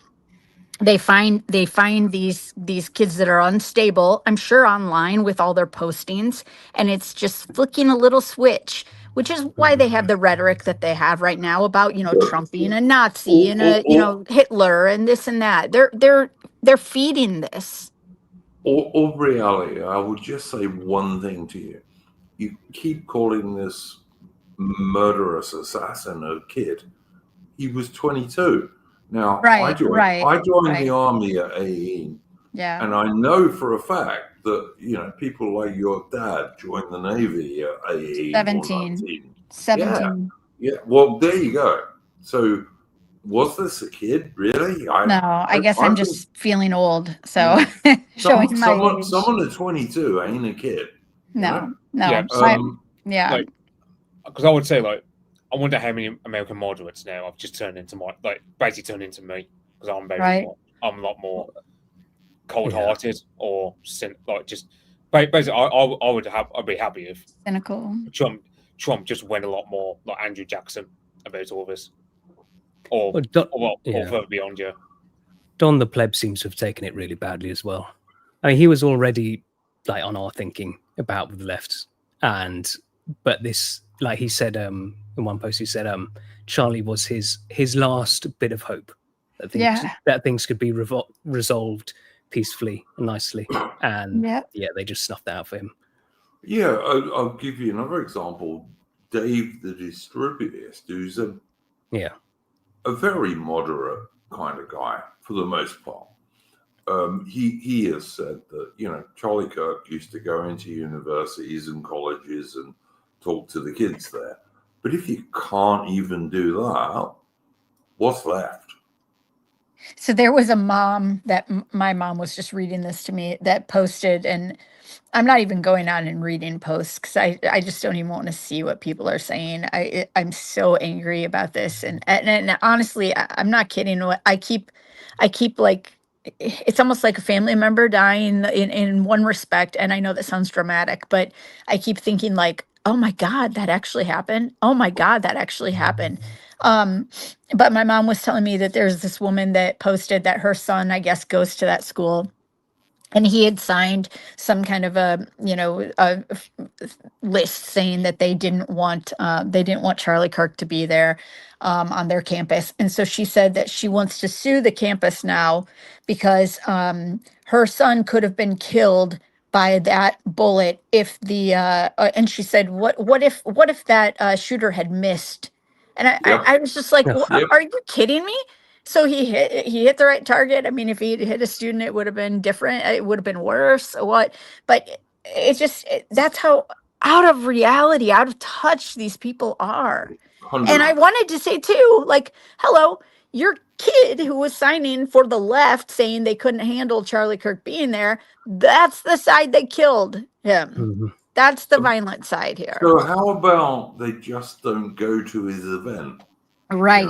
they find these kids that are unstable, I'm sure online with all their postings, and it's just flicking a little switch, which is why they have the rhetoric that they have right now about, Trump being a Nazi and Hitler and this and that. They're feeding this. Or reality, I would just say one thing to you. You keep calling this murderous assassin a kid. He was 22. Now, I joined the army at 18. Yeah. And I know for a fact that, people like your dad joined the Navy at 18 17. 17. Yeah. Well, there you go. So was this a kid, really? No, I guess I'm just feeling old. So showing my age. Someone at 22 ain't a kid. No. Yeah. Yeah. Because I would say, I wonder how many American moderates now have just turned into basically turned into me, because I'm a lot more cold-hearted or just basically I'd be happy if cynical. Trump just went a lot more like Andrew Jackson about all this, or further beyond. Yeah, Don the pleb seems to have taken it really badly as well. I mean, he was already on our thinking about the left, but this, like he said in one post, he said Charlie was his last bit of hope that things could be resolved peacefully and nicely, and they just snuffed that out for him. Yeah, I'll give you another example. Dave the Distributist, who's a very moderate kind of guy for the most part. He has said that, Charlie Kirk used to go into universities and colleges and talk to the kids there. But if you can't even do that, what's left? So there was a mom that my mom was just reading this to me that posted, and I'm not even going on and reading posts because I just don't even want to see what people are saying. I'm so angry about this, and honestly, I'm not kidding. I keep like, it's almost like a family member dying in one respect, and I know that sounds dramatic, but I keep thinking like, oh my God, that actually happened. Oh my God, that actually happened. But my mom was telling me that there's this woman that posted that her son, I guess, goes to that school, and he had signed some kind of a list saying that they didn't want Charlie Kirk to be there on their campus. And so she said that she wants to sue the campus now because her son could have been killed by that bullet if and she said, what if that shooter had missed? And I was just like, are you kidding me? So he hit the right target. I mean, if he had hit a student, it would have been different. It would have been worse. But that's how out of reality, out of touch these people are. 100. And I wanted to say too, like, hello, your kid who was signing for the left saying they couldn't handle Charlie Kirk being there, that's the side they killed him. Mm-hmm. That's the violent side here. So how about they just don't go to his event? Right.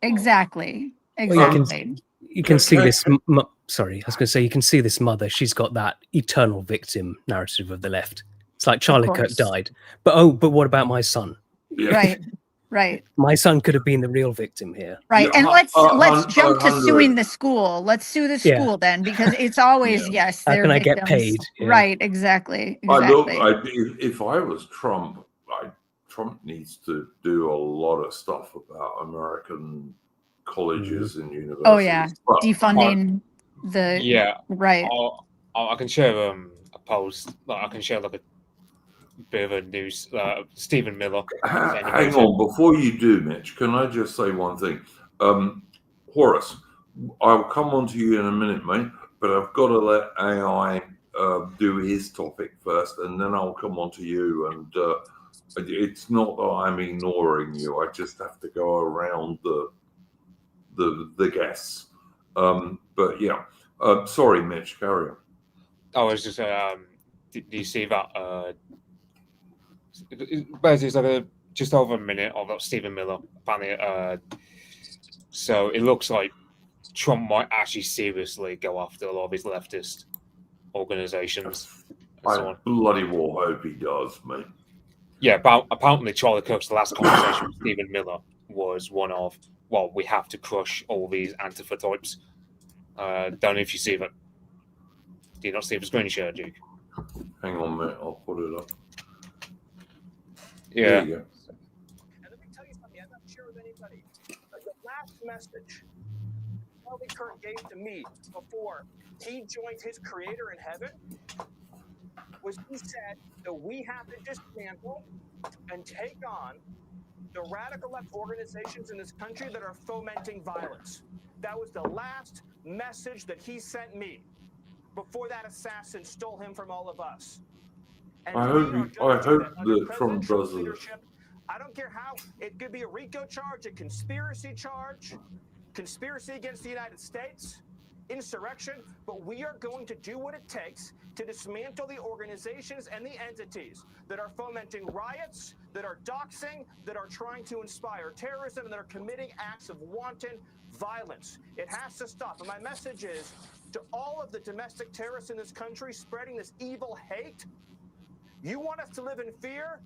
Exactly. Exactly. You can see this. Sorry, I was going to say you can see this mother. She's got that eternal victim narrative of the left. It's like Charlie Kirk died, but what about my son? Yeah. Right. My son could have been the real victim here. Right. And let's jump to suing the school. Let's sue the school then, because it's always yes. How can I get paid? Yeah. Right. Exactly. If I was Trump, Trump needs to do a lot of stuff about American colleges and universities. Oh yeah, defunding right. I can share a post. I can share like a bit of a news. Stephen Miller. Hang on, before you do, Mitch, can I just say one thing? Horus, I'll come on to you in a minute, mate, but I've got to let AI do his topic first, and then I'll come on to you. And it's not that I'm ignoring you. I just have to go around the guests. But yeah, sorry, Mitch, carry on. Oh, it's just do you see that? Basically, it's like just over a minute of Stephen Miller. Apparently, so it looks like Trump might actually seriously go after a lot of his leftist organizations and so I on. bloody well hope he does, mate. Yeah, apparently Charlie Kirk's last conversation with Stephen Miller was one of, well, we have to crush all these Antifa types. Don't know if you see that. Do you not see the screen share, Duke? Hang on a minute, I'll put it up. Yeah. There you go. And let me tell you something I'm not sure with anybody. The last message Charlie Kirk gave to me before he joined his creator in heaven was he said that we have to dismantle and take on the radical left organizations in this country that are fomenting violence. That was the last message that he sent me before that assassin stole him from all of us. And I we hope are he- gonna I do hope that under that President Trump Trump's does it. leadership. I don't care how. It could be a RICO charge, a conspiracy charge, conspiracy against the United States, insurrection, but we are going to do what it takes to dismantle the organizations and the entities that are fomenting riots, that are doxing, that are trying to inspire terrorism, and that are committing acts of wanton violence. It has to stop. And my message is to all of the domestic terrorists in this country spreading this evil hate, you want us to live in fear?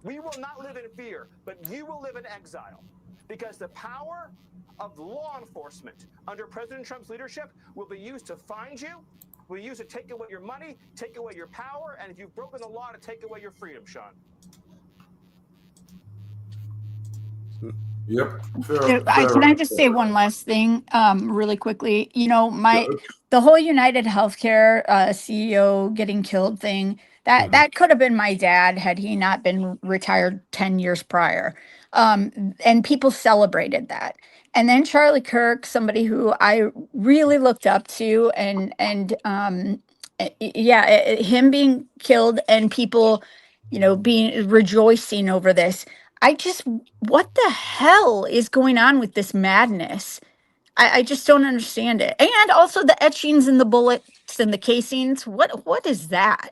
We will not live in fear, but you will live in exile. Because the power of law enforcement under President Trump's leadership will be used to find you, will be used to take away your money, take away your power, and if you've broken the law, to take away your freedom, Sean. Yep. Can I just say one last thing really quickly? You know, the whole United Healthcare CEO getting killed thing, that could have been my dad had he not been retired 10 years prior. And people celebrated that. And then Charlie Kirk, somebody who I really looked up to, him being killed and people, you know, being rejoicing over this. What the hell is going on with this madness? I just don't understand it. And also the etchings and the bullets and the casings. What is that?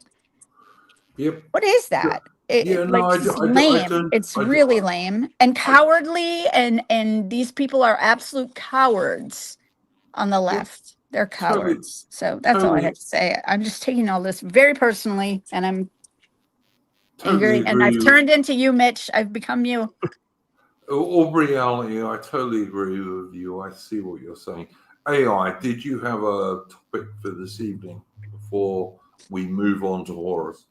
Yep. What is that? Yeah, no, Like, I just don't. lame. It's really lame and cowardly. And these people are absolute cowards on the left. They're Totally- cowards. So that's all I totally- have to say. I'm just taking all this very personally, and I'm Totally angry. And I've agree. turned into you, Mitch. I've become you. Aubrey Alley, I totally agree with you. I see what you're saying. AI, did you have a topic for this evening before we move on to Horus?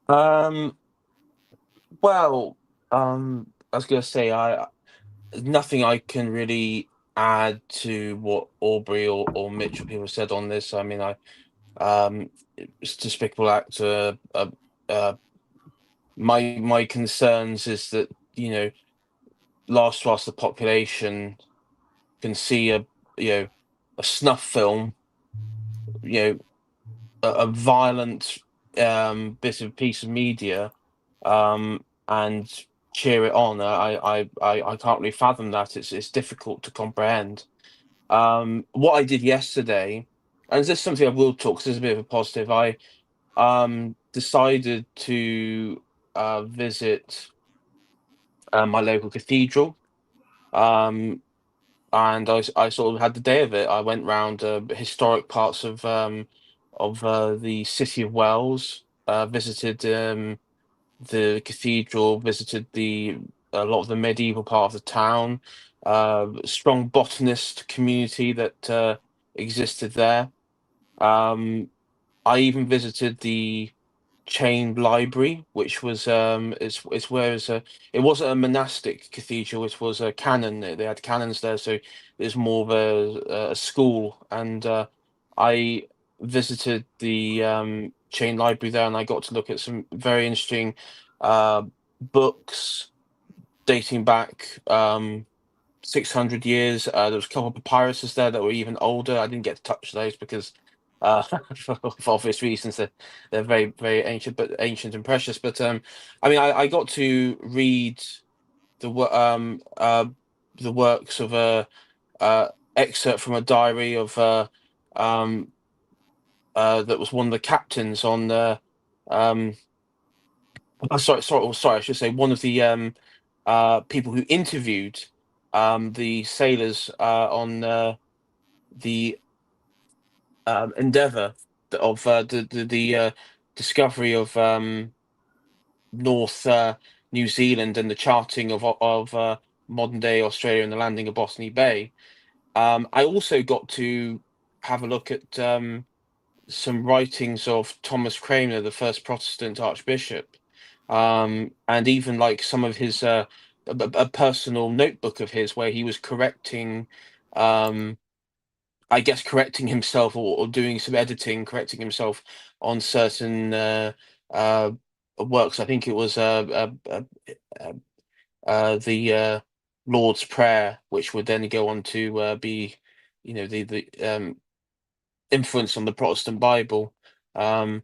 Well, I was gonna say nothing I can really add to what Aubrey or Mitch or people said on this. I mean, it's a despicable act. My concerns is that, you know, large swaths of the population can see a snuff film, you know, a violent piece of media, and cheer it on. I can't really fathom that. It's difficult to comprehend. What I did yesterday, and this is something I will talk, 'cause this is a bit of a positive. I decided to visit my local cathedral, and I sort of had the day of it. I went round historic parts of the city of Wells, visited the cathedral, visited a lot of the medieval part of the town, strong botanist community that existed there. I even visited the chained library, which was it's where it wasn't a monastic cathedral, it was a canon. They had canons there, so it's more of a school. And I visited the chain library there, and I got to look at some very interesting books dating back 600 years. There was a couple of papyruses there that were even older. I didn't get to touch those because for obvious reasons, they're very, very ancient, but ancient and precious. But I mean, I got to read the works of a excerpt from a diary of that was one of the captains on the sorry, I should say one of the people who interviewed the sailors on the endeavour of the discovery of North New Zealand and the charting of modern day Australia and the landing of Botany Bay. I also got to have a look at some writings of Thomas Cranmer, the first Protestant archbishop, and even like some of his a personal notebook of his where he was correcting, I guess, correcting himself or doing some editing, correcting himself on certain works. I think it was the Lord's Prayer, which would then go on to be, the influence on the Protestant Bible. And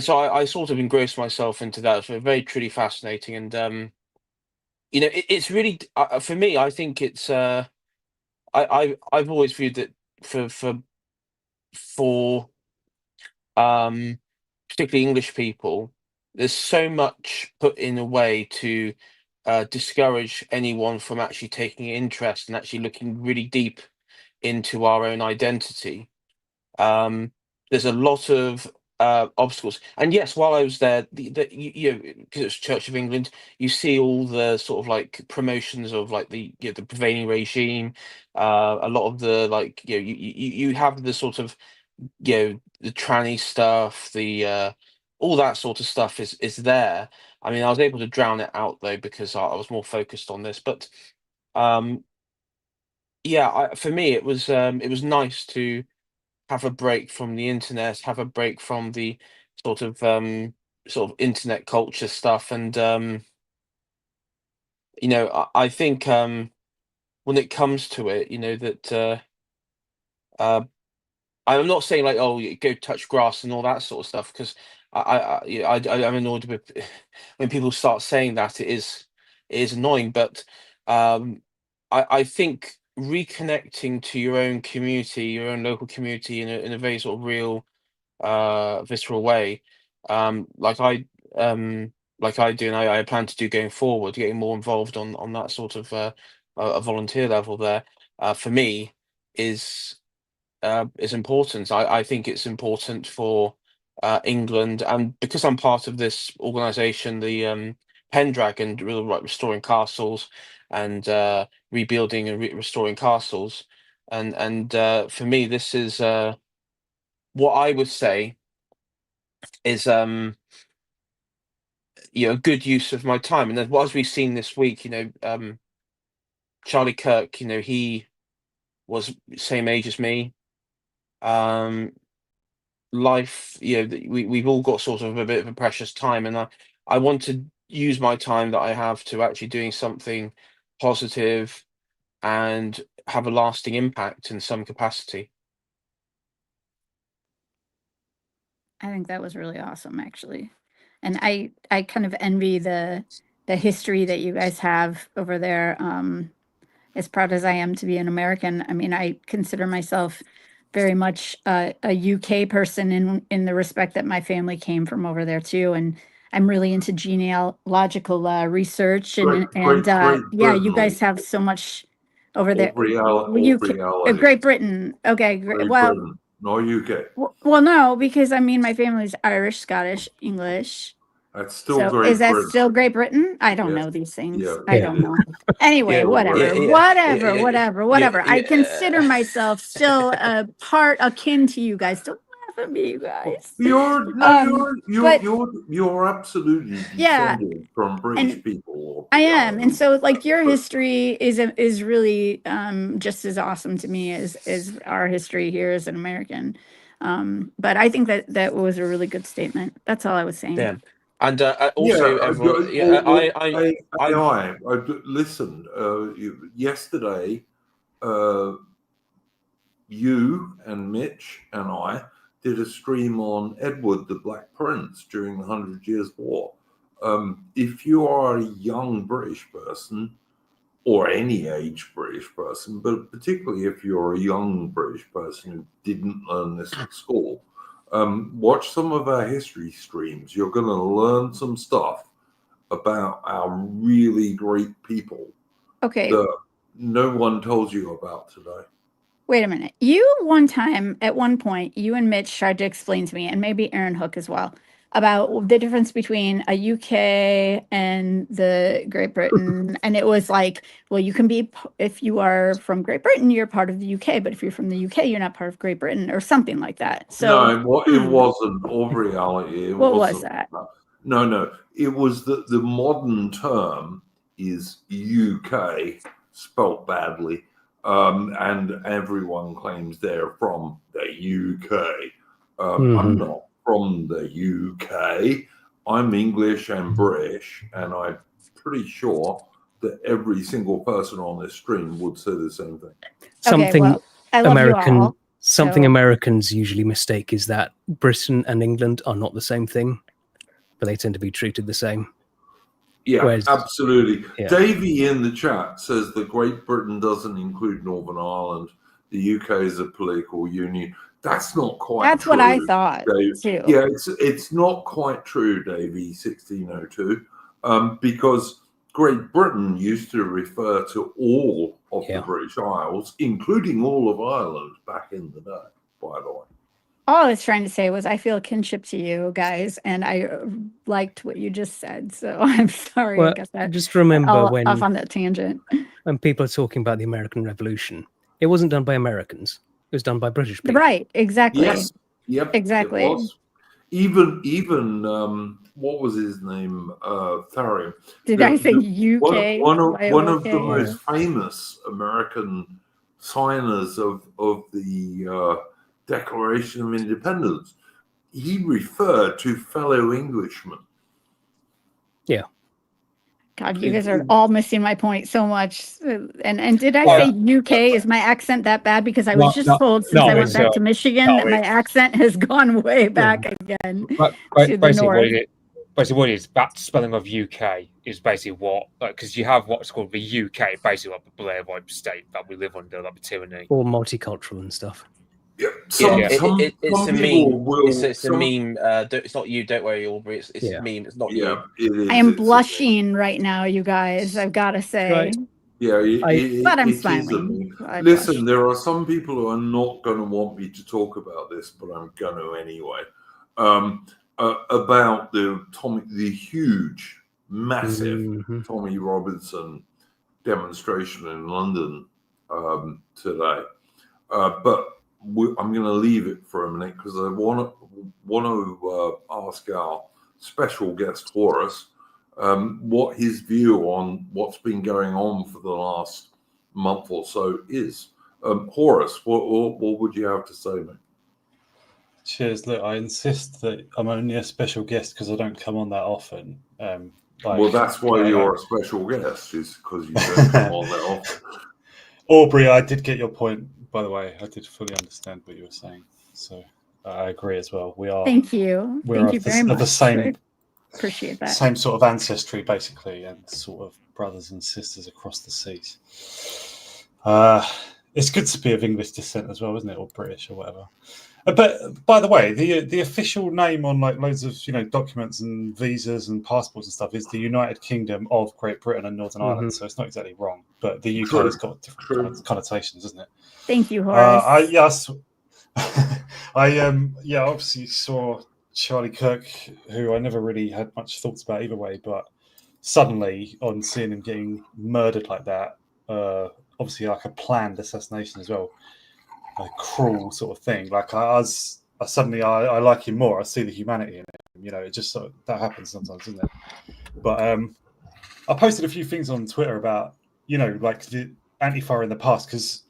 so I sort of engrossed myself into that. So very truly fascinating, and it's really for me. I think it's I've always viewed that for particularly English people, there's so much put in a way to discourage anyone from actually taking interest and actually looking really deep into our own identity. There's a lot of obstacles, and yes, while I was there, because it's Church of England, you see all the sort of like promotions of like the the prevailing regime. A lot of the like you have the sort of the tranny stuff, the all that sort of stuff is there. I mean, I was able to drown it out though because I was more focused on this, but yeah, for me it was nice to have a break from the internet, have a break from the sort of internet culture stuff, and I think when it comes to it, that I'm not saying like, oh, you go touch grass and all that sort of stuff, because I'm annoyed with when people start saying that. It is annoying, but I think reconnecting to your own community, your own local community, in a very sort of real, visceral way, like I do, and I plan to do going forward, getting more involved on that sort of a volunteer level there, for me is important. I think it's important for England, and because I'm part of this organisation, the Pendragon, really like restoring castles and rebuilding and restoring castles, and for me, this is what I would say is a good use of my time. And then, as we've seen this week, Charlie Kirk, he was same age as me. Life, we've all got sort of a bit of a precious time, and I want to use my time that I have to actually doing something positive and have a lasting impact in some capacity. I think that was really awesome, actually. And I kind of envy the history that you guys have over there. As proud as I am to be an American, I mean, I consider myself very much a UK person in the respect that my family came from over there too, and I'm really into genealogical research, and yeah, you guys have so much over there. Great Britain. Okay, great. Well, Britain, not UK. Well, no, because I mean, my family's Irish, Scottish, English. That's still So Great is that Britain. still Great Britain? I don't Yes. know these things. Yeah, I it don't is. know. Anyway, whatever. I consider myself still a part akin to you guys. Don't laugh at me, you guys. You're absolutely Yeah. descended from British people. I am, and so like your history is really just as awesome to me as our history here as an American. But I think that was a really good statement. That's all I was saying. Yeah. And also, everyone, listen. Yesterday, you and Mitch and I did a stream on Edward the Black Prince during the 100 Years' War. If you are a young British person, or any age British person, but particularly if you're a young British person who didn't learn this at school, Watch some of our history streams. You're going to learn some stuff about our really great people Okay. that no one told you about today. Wait a minute. At one point, you and Mitch tried to explain to me, and maybe Aaron Hook as well, about the difference between a UK and the Great Britain. And it was like, well, you can be, if you are from Great Britain, you're part of the UK, but if you're from the UK, you're not part of Great Britain, or something like that. So No, it wasn't. Of reality, it what was wasn't. that? No. It was that the modern term is UK, spelt badly, and everyone claims they're from the UK. I'm not from the UK. I'm English and British, and I'm pretty sure that every single person on this stream would say the same thing. Something well, I love you all, something so- Americans usually mistake is that Britain and England are not the same thing, but they tend to be treated the same. Yeah, Whereas- absolutely. yeah. Davey in the chat says that Great Britain doesn't include Northern Ireland. The UK is a political union. That's not quite That's true, what I thought Dave. too. Yeah, it's not quite true, Davey, 1602, because Great Britain used to refer to all of the British Isles, including all of Ireland back in the day, by the way. All I was trying to say was I feel kinship to you guys, and I liked what you just said. So I'm sorry. Well, I guess that just remember off on that tangent. when people are talking about the American Revolution, it wasn't done by Americans. It was done by British people. Right. Exactly. Yes. Yep. Exactly. It was. Even what was his name? Tharium. Did I say UK? One of the most famous American signers of the Declaration of Independence. He referred to fellow Englishmen. Yeah. God, you guys are all missing my point so much. And did I say UK? Is my accent that bad? Because I was just told since I went back to Michigan that my accent has gone way back again to the north. Basically, what it is, that spelling of UK is basically what, because you have what's called the UK, basically like the Blairite state that we live under, like the tyranny. Or multicultural and stuff. Yeah, it's a meme. It's a meme. It's not you. Don't worry, Aubrey. It's a meme. It's not you. I am blushing right now, you guys. I've got to say. Right. Yeah, but I'm smiling. Listen, there are some people who are not going to want me to talk about this, but I'm going to anyway. About the huge, massive Tommy Robinson demonstration in London today, but I'm going to leave it for a minute because I want to ask our special guest Horus what his view on what's been going on for the last month or so is. Horus, what would you have to say, mate? Cheers. Look, I insist that I'm only a special guest because I don't come on that often. Well, that's why you're a special guest, is because you don't come on that often. Aubrey, I did get your point, by the way. I did fully understand what you were saying. So I agree as well. We are. Thank you. Thank you very much. Of the same, appreciate that. Same sort of ancestry, basically, and sort of brothers and sisters across the seas. It's good to be of English descent as well, isn't it, or British or whatever. But by the way, the official name on like loads of documents and visas and passports and stuff is the United Kingdom of Great Britain and Northern Ireland. So it's not exactly wrong, but the UK has got different connotations, isn't it? Thank you, Horace. I obviously saw Charlie Kirk, who I never really had much thoughts about either way, but suddenly on seeing him getting murdered like that, obviously like a planned assassination as well. A cruel sort of thing. Like I suddenly like him more. I see the humanity in him. It just sort of, that happens sometimes, doesn't it? But I posted a few things on Twitter about like the Antifa in the past, because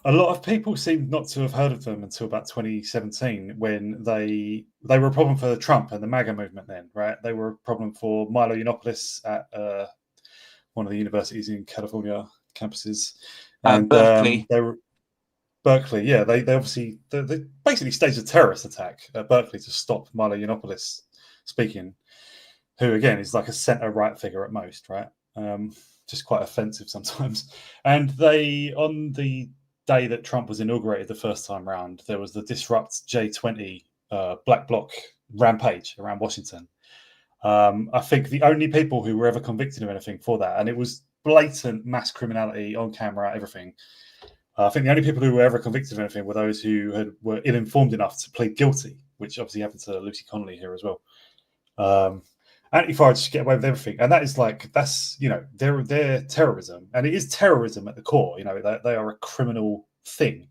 a lot of people seem not to have heard of them until about 2017, when they were a problem for Trump and the MAGA movement. Then, right? They were a problem for Milo Yiannopoulos at one of the universities in California campuses, and Berkeley. They were. Berkeley, yeah, they obviously they basically staged a terrorist attack at Berkeley to stop Milo Yiannopoulos speaking, who again is like a centre-right figure at most, right? Just quite offensive sometimes. And they, on the day that Trump was inaugurated the first time round, there was the Disrupt J20 Black Bloc rampage around Washington. I think the only people who were ever convicted of anything for that, and it was blatant mass criminality on camera, everything. I think the only people who were ever convicted of anything were those who were ill-informed enough to plead guilty, which obviously happened to Lucy Connolly here as well. Antifa just get away with everything, and that's they're terrorism, and it is terrorism at the core. They are a criminal thing.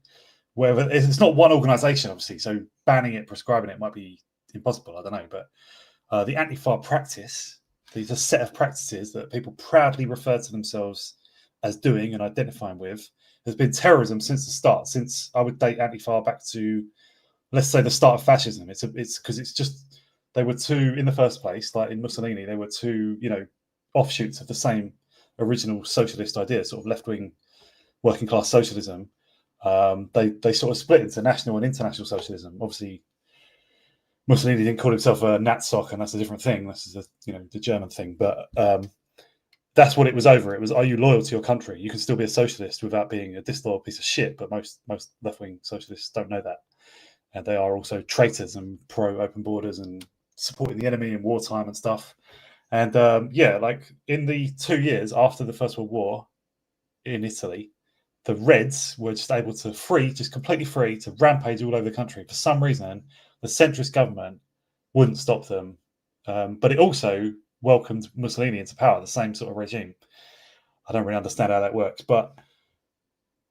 Whether it's not one organization, obviously, so banning it, prescribing it might be impossible. I don't know, but the Antifa practice, these are a set of practices that people proudly refer to themselves as doing and identifying with, has been terrorism since the start. Since I would date Antifa back to, let's say, the start of fascism. It's because it's just they were two in the first place, like in Mussolini, they were two offshoots of the same original socialist idea, sort of left-wing working class socialism. They sort of split into national and international socialism. Obviously, Mussolini didn't call himself a Nazi, and that's a different thing. This is the German thing, but that's what it was over. It was, are you loyal to your country? You can still be a socialist without being a disloyal piece of shit. But most left-wing socialists don't know that, and they are also traitors and pro-open borders and supporting the enemy in wartime and stuff. And like in the 2 years after the First World War in Italy, the Reds were just able to completely free to rampage all over the country. For some reason, the centrist government wouldn't stop them, but it also welcomed Mussolini into power, the same sort of regime. I don't really understand how that works, but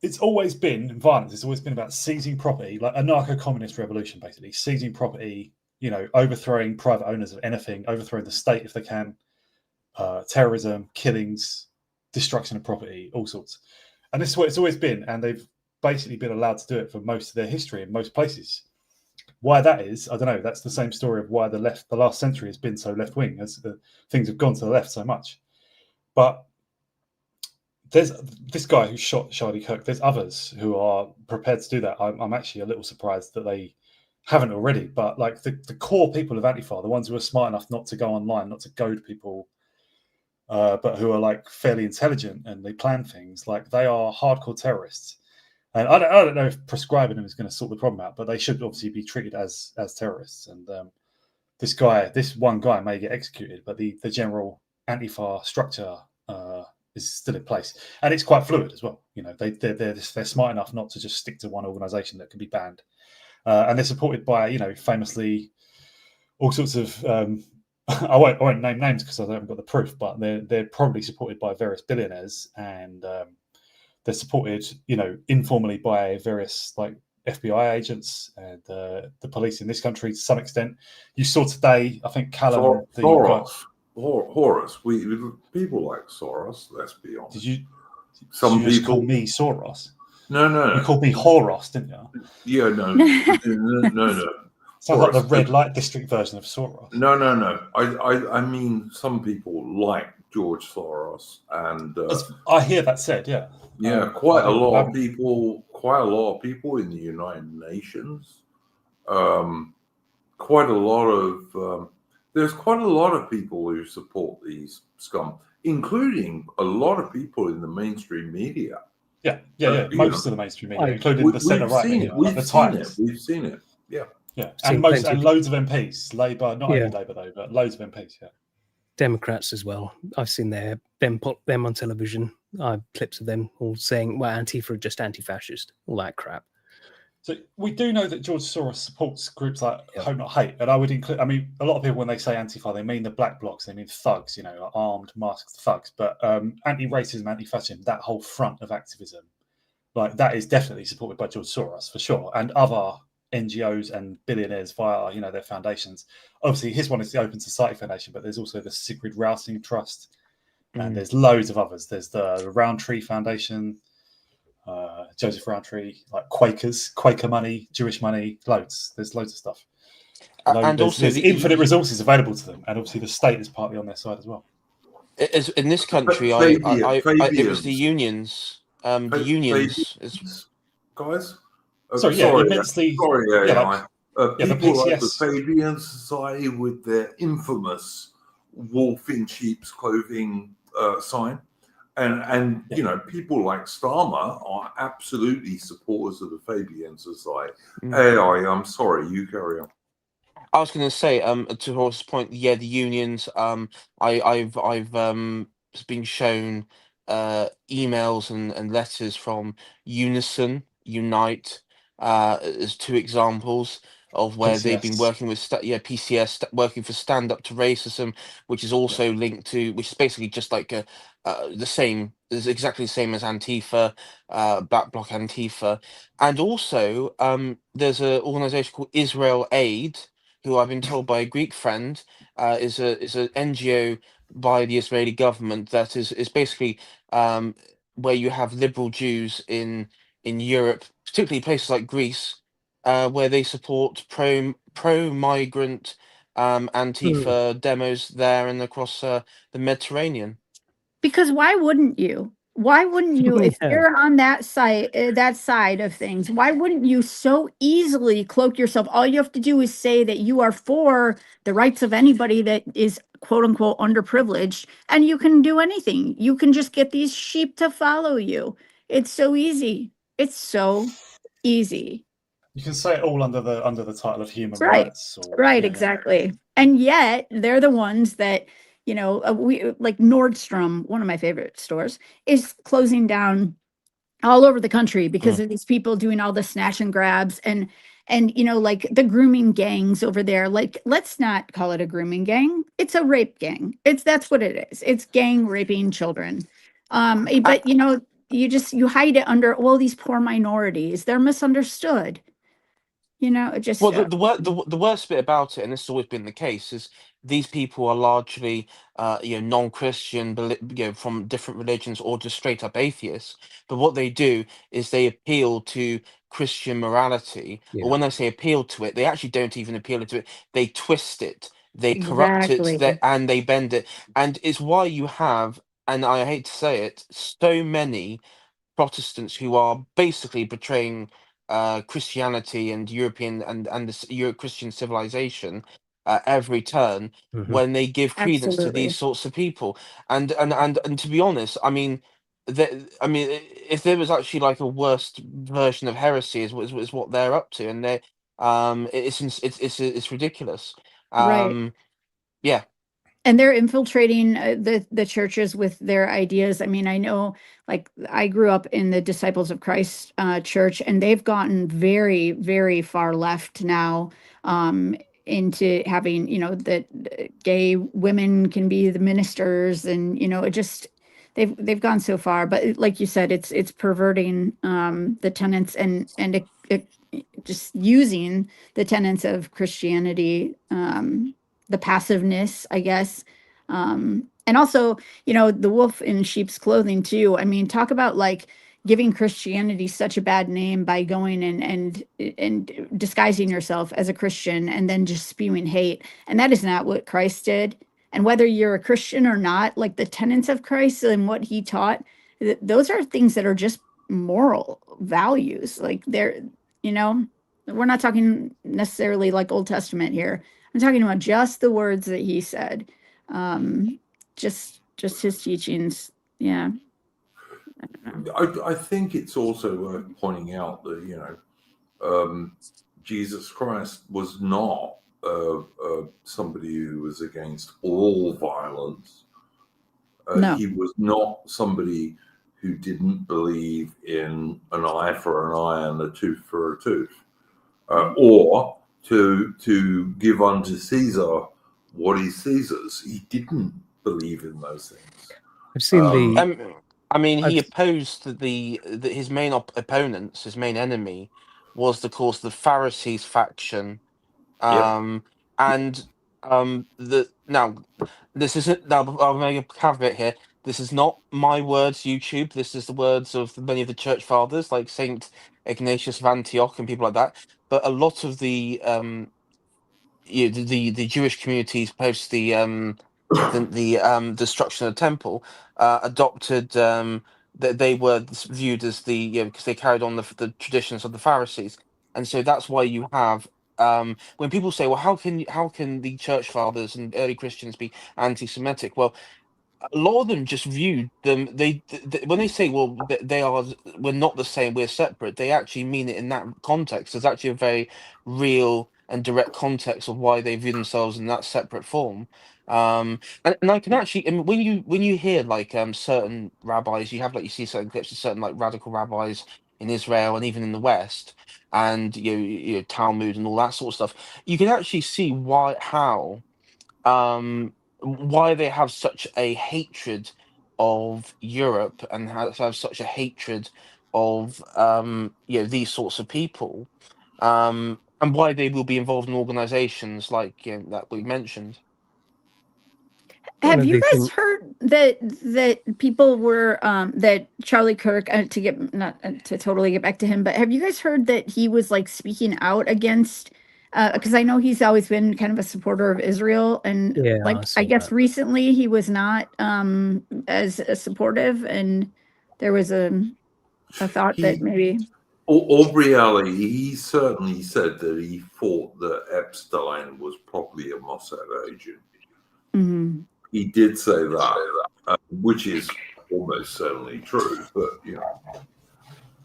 it's always been violence. It's always been about seizing property, like a narco-communist revolution, basically seizing property, overthrowing private owners of anything, overthrowing the state if they can, terrorism, killings, destruction of property, all sorts. And this is what it's always been, and they've basically been allowed to do it for most of their history in most places. Why that is, I don't know. That's the same story of why the last century has been so left-wing, as things have gone to the left so much. But there's this guy who shot Charlie Kirk. There's others who are prepared to do that. I'm actually a little surprised that they haven't already. But like the core people of Antifa, the ones who are smart enough not to go online, not to goad people, but who are like fairly intelligent and they plan things, like they are hardcore terrorists. And I don't know if prescribing them is going to sort the problem out, but they should obviously be treated as terrorists. And this one guy may get executed, but the general Antifa structure is still in place, and it's quite fluid as well. They're smart enough not to just stick to one organization that can be banned, and they're supported by famously all sorts of. I won't name names because I haven't got the proof, but they're probably supported by various billionaires, and they're supported, informally by various like FBI agents and the police in this country to some extent. You saw today, I think Callum, Horus. People like Soros. Let's be honest. Did you people just call me Soros? No. You called me Horus, didn't you? Yeah, no. Sounds like the red light district version of Soros. No. I mean, some people like George Soros, and I hear that said, yeah. Yeah, quite a lot of people in the United Nations. There's quite a lot of people who support these scum, including a lot of people in the mainstream media. Yeah. Most of the mainstream media, including the centre-right media, We've seen it. Yeah, and loads of MPs, Labour, not only Labour though, but loads of MPs. Yeah, Democrats as well. I've seen them on television. Clips of them all saying, "Well, Antifa are just anti-fascist," all that crap. So we do know that George Soros supports groups like Hope Not Hate, and I would include. I mean, a lot of people when they say Antifa, they mean the black blocs, they mean thugs, like armed, masked thugs. But anti-racism, anti-fascism, that whole front of activism, like that is definitely supported by George Soros for sure, and other NGOs and billionaires via their foundations. Obviously, his one is the Open Society Foundation, but there's also the Sigrid Rousing Trust, and there's loads of others. There's the Roundtree Foundation, Joseph Roundtree, like Quakers, Quaker money, Jewish money, loads. There's loads of stuff. And also there's infinite resources available to them, and obviously the state is partly on their side as well. As in this country, it was the unions. Guys. Immensely. Sorry, the people like PCS. the Fabian Society with their infamous wolf in sheep's clothing sign. And you know, people like Starmer are absolutely supporters of the Fabian Society. AI, I'm sorry, you carry on. I was going to say, to Horus's point, yeah, the unions. I've been shown emails and letters from Unison, Unite, as two examples of where they've been PCS. working with PCS, working for Stand Up to Racism, which is also linked to, which is basically just like the same, is exactly the same as Antifa, Black Bloc Antifa, and also there's an organization called Israel Aid, who I've been told by a Greek friend is an NGO by the Israeli government that is basically where you have liberal Jews in Europe, particularly places like Greece, where they support pro migrant Antifa demos there and across the Mediterranean. Because why wouldn't you? Why wouldn't you, if Yeah. you're on that side of things, why wouldn't you so easily cloak yourself? All you have to do is say that you are for the rights of anybody that is quote unquote underprivileged, and you can do anything. You can just get these sheep to follow you. It's so easy. It's so easy. You can say it all under the title of human Right. rights. Or, Right, yeah. exactly. And yet they're the ones that, you know, we like Nordstrom, one of my favorite stores, is closing down all over the country because of these people doing all the snatch and grabs and you know, like the grooming gangs over there. Like, let's not call it a grooming gang. It's a rape gang. That's what it is. It's gang raping children. But you know, you hide it under, well, these poor minorities, they're misunderstood. You know, it just Well, the worst bit about it, and this has always been the case, is these people are largely, non-Christian, from different religions or just straight up atheists. But what they do is they appeal to Christian morality, or Yeah. when I say appeal to it, they actually don't even appeal to it. They twist it, they corrupt it, exactly. and they bend it, and it's why you have, and I hate to say it, so many Protestants who are basically betraying Christianity and European and the Christian civilization every turn when they give credence to these Absolutely. sorts of people. And to be honest, I mean, if there was actually like a worst version of heresy, is what they're up to, and it's ridiculous. Right. Yeah. And they're infiltrating the churches with their ideas. I mean, I know, like, I grew up in the Disciples of Christ church, and they've gotten very, very far left now, into having, you know, that gay women can be the ministers, and you know, it just they've gone so far. But like you said, it's perverting the tenets and it just using the tenets of Christianity. The passiveness, I guess. And also, you know, the wolf in sheep's clothing too. I mean, talk about like giving Christianity such a bad name by going and disguising yourself as a Christian and then just spewing hate. And that is not what Christ did. And whether you're a Christian or not, like the tenets of Christ and what he taught, those are things that are just moral values. Like they're, you know, we're not talking necessarily like Old Testament here. I'm talking about just the words that he said. Just his teachings. Yeah. I think it's also worth pointing out that, you know, Jesus Christ was not somebody who was against all violence. No. He was not somebody who didn't believe in an eye for an eye and a tooth for a tooth, or to give unto Caesar what is Caesar's. He didn't believe in those things. I've seen I mean, he I've- opposed his main opponents, his main enemy, was of course the Pharisees faction. Yep. And the now this isn't now. I'll make a caveat here. This is not my words, YouTube. This is the words of many of the church fathers, like Saint Ignatius of Antioch and people like that. But a lot of the the Jewish communities post the destruction of the temple adopted that they were viewed as because they carried on the traditions of the Pharisees, and so that's why you have when people say, well, how can the church fathers and early Christians be anti-Semitic? Well, a lot of them just viewed them. They when they say, "Well, we're not the same, we're separate," they actually mean it in that context. There's actually a very real and direct context of why they view themselves in that separate form. And I can actually, and when you hear like certain rabbis, you see certain clips of certain like radical rabbis in Israel and even in the West, and you know Talmud and all that sort of stuff. You can actually see why they have such a hatred of Europe and have such a hatred of these sorts of people, and why they will be involved in organizations like that we mentioned. One Have of you the guys things- heard that people were that Charlie Kirk to get not to totally get back to him, but have you guys heard that he was like speaking out against? Because I know he's always been kind of a supporter of Israel, and Yeah, like I saw I guess that. recently he was not as supportive, and there was a thought that maybe Aubrey, he certainly said that he thought that Epstein was probably a Mossad agent. Mhm. He did say that, which is almost certainly true. But you know,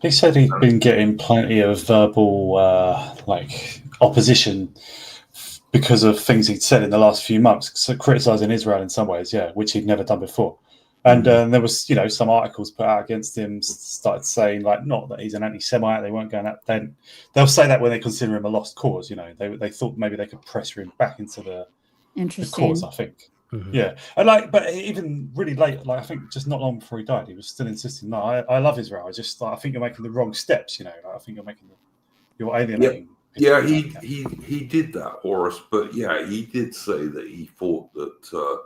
He said he'd been getting plenty of verbal opposition because of things he'd said in the last few months, so criticizing Israel in some ways, yeah, which he'd never done before. And there was, some articles put out against him, started saying like, not that he's an anti-Semite. They weren't going out. Then they'll say that when they consider him a lost cause. They thought maybe they could pressure him back into the cause. I think, yeah. And but even really late, I think just not long before he died, he was still insisting, no, I love Israel. I think you're making the wrong steps. I think you're alienating. Yeah, he did that, Horus. But yeah, he did say that he thought that.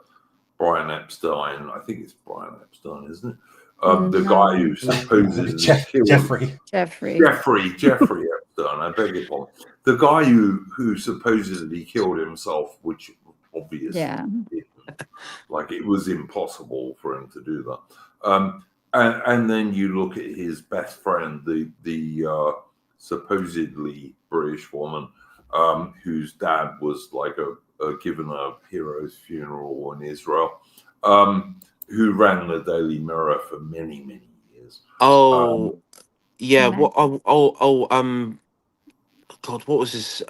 Brian Epstein, I think it's Brian Epstein, isn't it? The guy who supposedly killed Jeffrey Epstein, I beg your pardon. The guy who supposedly killed himself, which obviously didn't. Like it was impossible for him to do that. And then you look at his best friend, the supposedly British woman, whose dad was like given a hero's funeral in Israel, who ran the Daily Mirror for many, many years. Yeah. God, what was his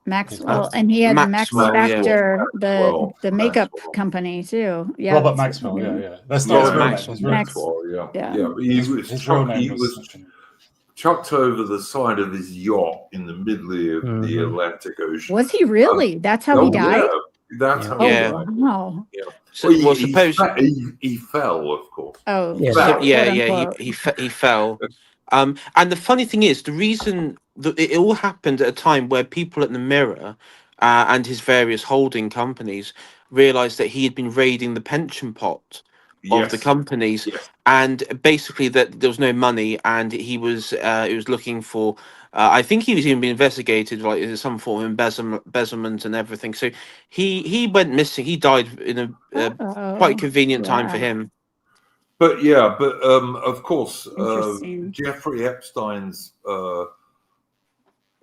Maxwell, and he had Maxwell, Max Factor, Maxwell, the makeup Maxwell. company too. Yeah, Robert Maxwell. Yeah. That's not his real name. His real Maxwell, yeah. His real name was chucked over the side of his yacht in the middle of the Atlantic Ocean. Was he really? That's how he died? Yeah. That's how he died. Wow. Yeah. So, he fell, of course. Oh, he fell. And the funny thing is, the reason that it all happened at a time where people at the Mirror and his various holding companies realized that he had been raiding the pension pot of the companies, and basically that there was no money, and he was looking for. I think he was even being investigated, like some form of embezzlement and everything. So he went missing. He died in a quite convenient time for him. But of course, Jeffrey Epstein's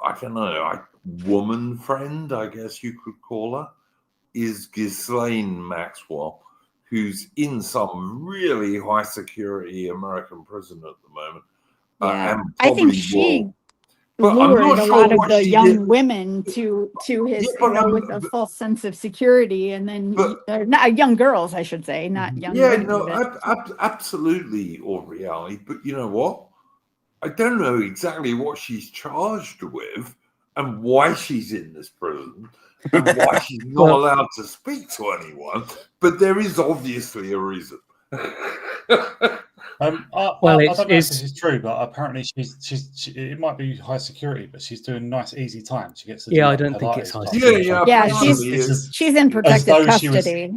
I don't know, woman friend, I guess you could call her, is Ghislaine Maxwell, who's in some really high security American prison at the moment. Yeah, I think she But lured a lot of the young women to his with a false sense of security, and then not young girls, I should say, not young women. Absolutely, Aubrey. But you know what? I don't know exactly what she's charged with and why she's in this prison and why she's not allowed to speak to anyone. But there is obviously a reason. I don't know if this is true, but apparently she's it might be high security, but she's doing nice, easy time. She gets to I don't think it's high security. She's in protected custody.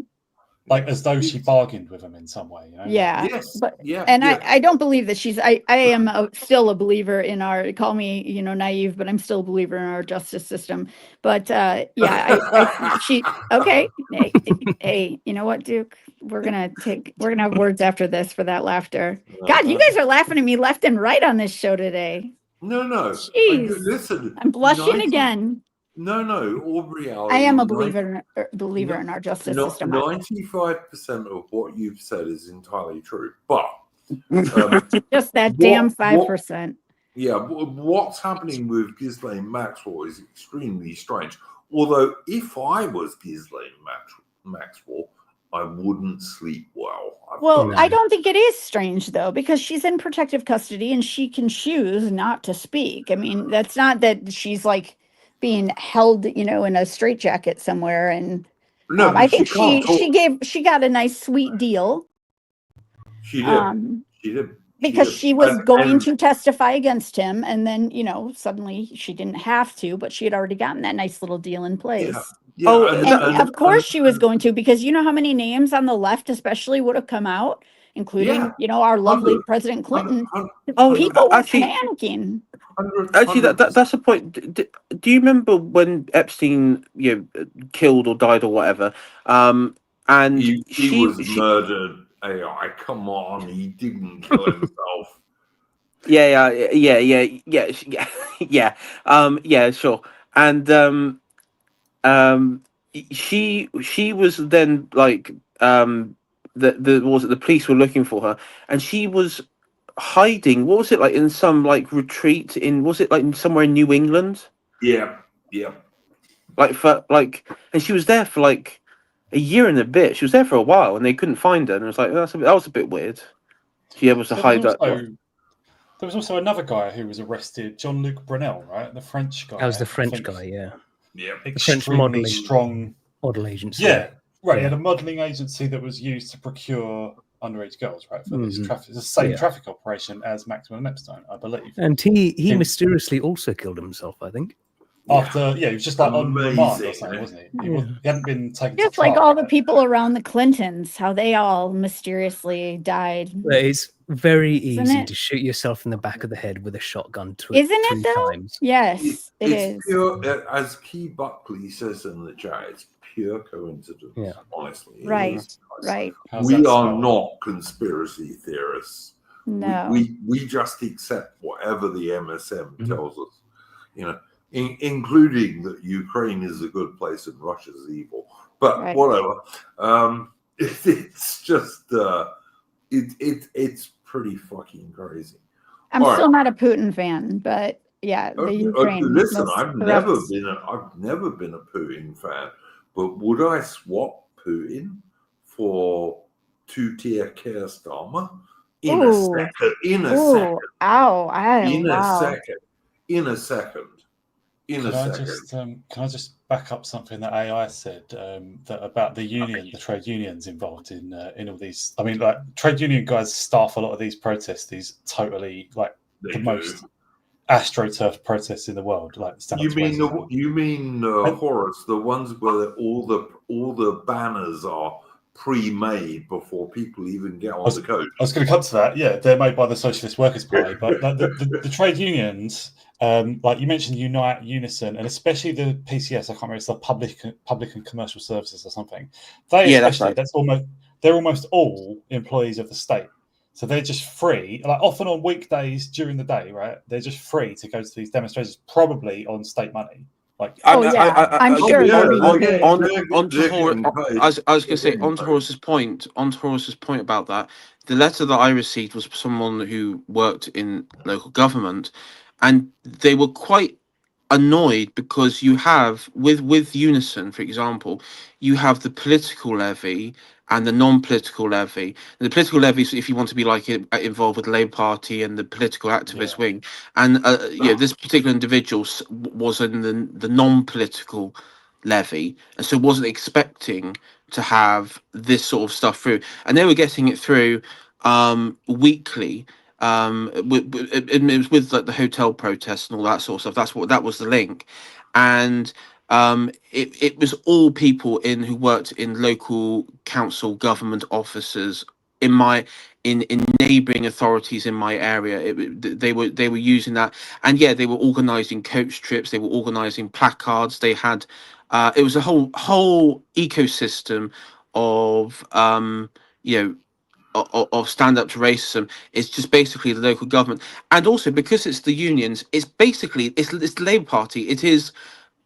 As though she bargained with him in some way. I don't believe that she's. I am still a believer in our. Call me, naive, but I'm still a believer in our justice system. But she. Okay, hey, you know what, Duke? We're gonna have words after this for that laughter. God, you guys are laughing at me left and right on this show today. No. Jeez. Listen, I'm blushing again. No. All reality. I am a believer in our justice Not system. 95% of what you've said is entirely true, but Just that what- damn what- 5%. yeah, what's happening with Ghislaine Maxwell is extremely strange. Although, if I was Ghislaine Maxwell, I wouldn't sleep well. Well, I don't think it is strange, though, because she's in protective custody and she can choose not to speak. I mean, that's not that she's like being held, in a straitjacket somewhere. And No, I think can't talk. she got a nice, sweet deal. She did. She did. Because she was going to testify against him, and then suddenly she didn't have to, but she had already gotten that nice little deal in place. Yeah, of course she was going to, because you know how many names on the left especially would have come out, including our lovely President Clinton. People were panicking. Actually, that's the point. Do you remember when Epstein killed or died or whatever, and he was murdered? AI, come on, he didn't kill himself. Yeah, sure. And she was then like the police were looking for her, and she was hiding. What was it like in some like retreat was it like somewhere in New England? Yeah. And she was there for like a year and a bit. She was there for a while, and they couldn't find her. And it was like that was a bit weird. She able to hide that. There was also another guy who was arrested, Jean-Luc Brunel, right? The French guy. That was the French guy, yeah. Yeah. Extremely strong model agency. Yeah, right. He had a modelling agency that was used to procure underage girls, right? For this traffic, it's the same traffic operation as Maxwell Epstein, I believe. And he mysteriously also killed himself, I think. After, he was just like on remand or something, wasn't he? He hadn't been taken to Just trial. like all the people around the Clintons, how they all mysteriously died. It's very easy to shoot yourself in the back of the head with a shotgun Isn't it, though? times. Yes, it is. Pure, as Key Buckley says in the chat, it's pure coincidence, honestly. Right. We are not conspiracy theorists. No. We just accept whatever the MSM tells us, including that Ukraine is a good place and Russia's evil. But whatever. It's just it's pretty fucking crazy. I'm still not a Putin fan, but the Ukraine. Listen, I've never been a Putin fan, but would I swap Putin for two-tier Keir Starmer in a second? In a second. Can I just back up something that AI said that about the trade unions involved in all these? I mean, like trade union guys staff a lot of these protests. These totally like most astroturf protests in the world. Like you mean Horus, the ones where all the banners are pre-made before people even get on the coach. I was going to come to that. Yeah, they're made by the Socialist Workers' Party, but like, the trade unions. Like you mentioned, Unite, Unison, and especially the PCS. I can't remember. It's the Public and Commercial Services or something. That's right. They're almost all employees of the state, so they're just free. Like often on weekdays during the day, right? They're just free to go to these demonstrations, probably on state money. Like, I'm sure. I was going to say on to Horus's point about that. The letter that I received was someone who worked in local government. And they were quite annoyed because you have, with Unison, for example, you have the political levy and the non-political levy. And the political levy is if you want to be like involved with the Labour Party and the political activist wing. And this particular individual was in the non-political levy, and so wasn't expecting to have this sort of stuff through. And they were getting it through weekly. It was with like the hotel protests and all that sort of stuff. That was the link, and it was all people who worked in local council government offices in neighbouring authorities in my area. They were using that, and they were organising coach trips. They were organising placards. They had it was a whole ecosystem of of stand up to racism. It's just basically the local government, and also because it's the unions, it's basically it's the Labour Party. It is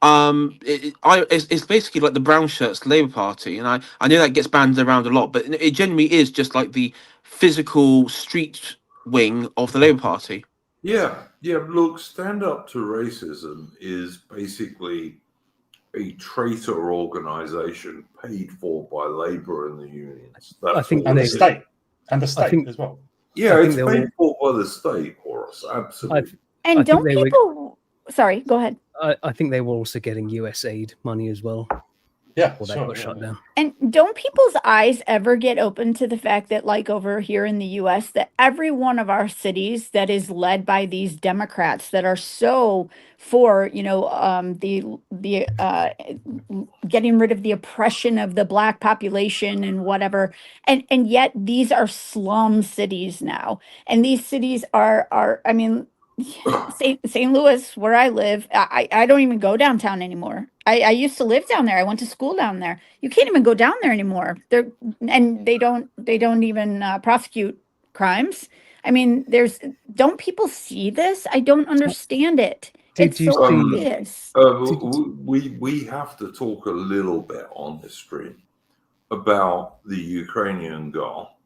It's basically like the brown shirts Labour Party, and I know that gets banded around a lot, but it generally is just like the physical street wing of the Labour Party. Yeah, look, stand up to racism is basically a traitor organization paid for by Labour and the unions. I think And the they- state. And the state think- as well. Yeah, I it's think paid for by the state, Horus. Absolutely. And I think don't they were- people? Sorry, go ahead. I think they were also getting US aid money as well. Yeah, Or that sure. got shut down. And don't people's eyes ever get open to the fact that, like over here in the US, that every one of our cities that is led by these Democrats that are so for, the getting rid of the oppression of the Black population and whatever, and yet these are slum cities now, and these cities are I mean, St. Louis, where I live, I don't even go downtown anymore. I used to live down there. I went to school down there. You can't even go down there anymore. They don't even prosecute crimes. I mean, don't people see this? I don't understand it. It's Did you so see- obvious. We have to talk a little bit on this stream about the Ukrainian girl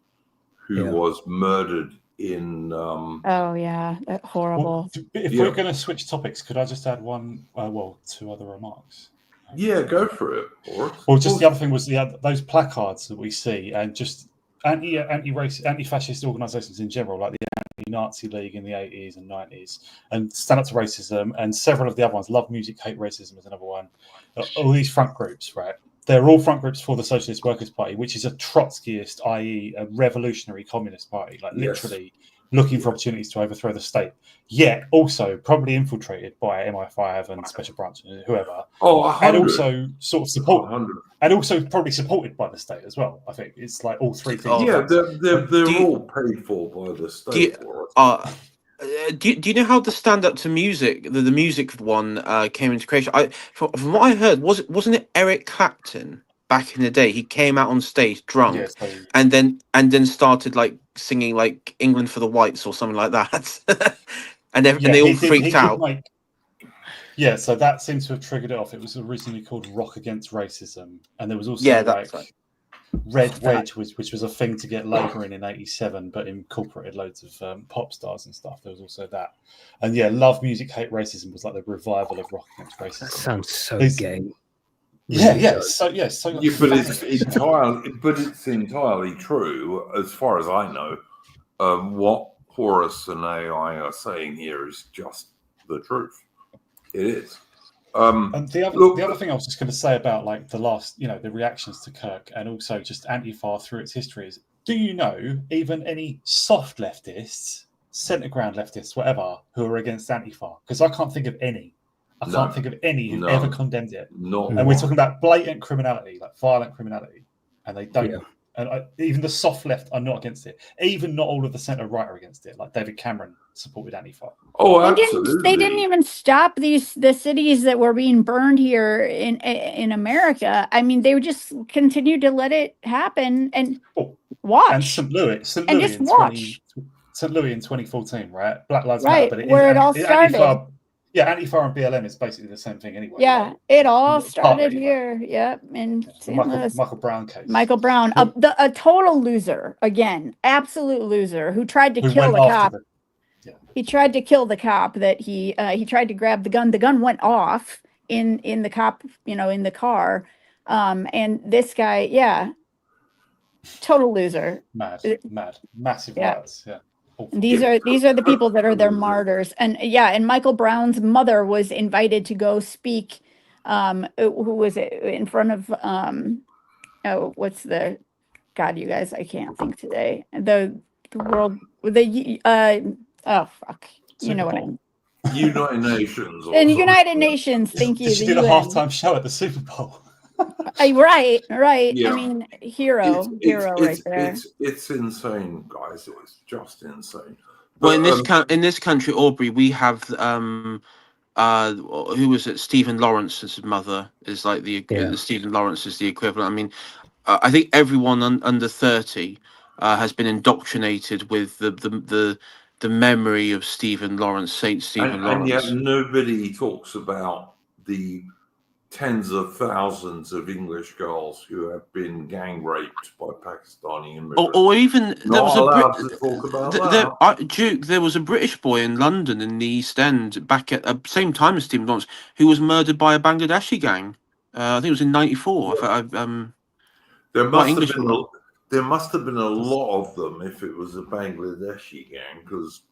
who Yeah. was murdered in Oh yeah, that horrible. Well, if Yeah. we're going to switch topics, could I just add two other remarks? Yeah, go for it, Horus. Well, just the other thing was those placards that we see, and just anti-fascist organisations in general, like the Anti-Nazi League in the 80s and 90s, and Stand Up to Racism, and several of the other ones. Love Music, Hate Racism is another one. All these front groups, right? They're all front groups for the Socialist Workers' Party, which is a Trotskyist, i.e., a revolutionary communist party, like Yes. literally looking for opportunities to overthrow the state. Yet also probably infiltrated by MI5 and Special Branch and whoever, Oh, and 100. also sort of support, 100. and also probably supported by the state as well. I think it's like all three things. Yeah, they're you- all paid for by the Do state. you, Horus. do you know how the stand up to music, the music one came into creation? From what I heard, wasn't it Eric Clapton back in the day? He came out on stage drunk, Yeah, so, and then started like singing like England for the Whites or something like that, and they all freaked out. Yeah, so that seems to have triggered it off. It was originally called Rock Against Racism, and there was also That's like right. Red Wedge, which was a thing to get Labour in '87, but incorporated loads of pop stars and stuff. There was also that, and yeah, Love Music, Hate Racism was like the revival of Rock Against Racism. That sounds so It's- gay. Yeah. So Yeah, but it's entirely true, as far as I know. What Horus and AI are saying here is just the truth. It is. And the other thing I was just going to say about like the last, the reactions to Kirk and also just Antifa through its history is, do you know even any soft leftists, centre ground leftists, whatever, who are against Antifa? Because I can't think of any. I can't think of any who ever condemned it. And we're talking about blatant criminality, like violent criminality, and they don't. Yeah. And even the soft left are not against it. Even not all of the centre right are against it. Like David Cameron supported Antifa. Oh, They absolutely. didn't even stop the cities that were being burned here in America. I mean, they would just continue to let it happen and watch. And St. Louis and just watch. St. Louis in 2014, right? Black Lives Right, Matter, but where it all started. Antifa and BLM is basically the same thing anyway. Yeah, right? it all Partly, started right? here. Yep, in The St. Michael, Louis. Michael Brown case. Michael Brown, a total loser again, absolute loser who tried to Who kill went the after cop. He tried to kill the cop that he tried to grab the gun. The gun went off in the cop, in the car. And this guy, total loser. Mad, massive Yeah. riots. Yeah. And these are the people that are their martyrs. And and Michael Brown's mother was invited to go speak. Who was it in front of? What's the? God, you guys, I can't think today. The world, oh fuck, you know what I mean. United Nations. And United Nations, thank you. Did she the did a UN. halftime show at the Super Bowl? Right. Yeah. I mean, hero right there. It's insane, guys. It's just insane. Well, But, in this country, Aubrey, we have who was it? Stephen Lawrence's mother is like Stephen Lawrence is the equivalent. I mean, I think everyone under 30 has been indoctrinated with the memory of Stephen Lawrence, Saint Stephen and yet Lawrence. nobody talks about the tens of thousands of English girls who have been gang raped by Pakistani immigrants. Or even there was Not a allowed to talk about that. Duke. There was a British boy in London in the East End back at the same time as Stephen Lawrence, who was murdered by a Bangladeshi gang. I think it was in '94. There White must have been Englishman. there must have been a lot of them if it was a Bangladeshi gang,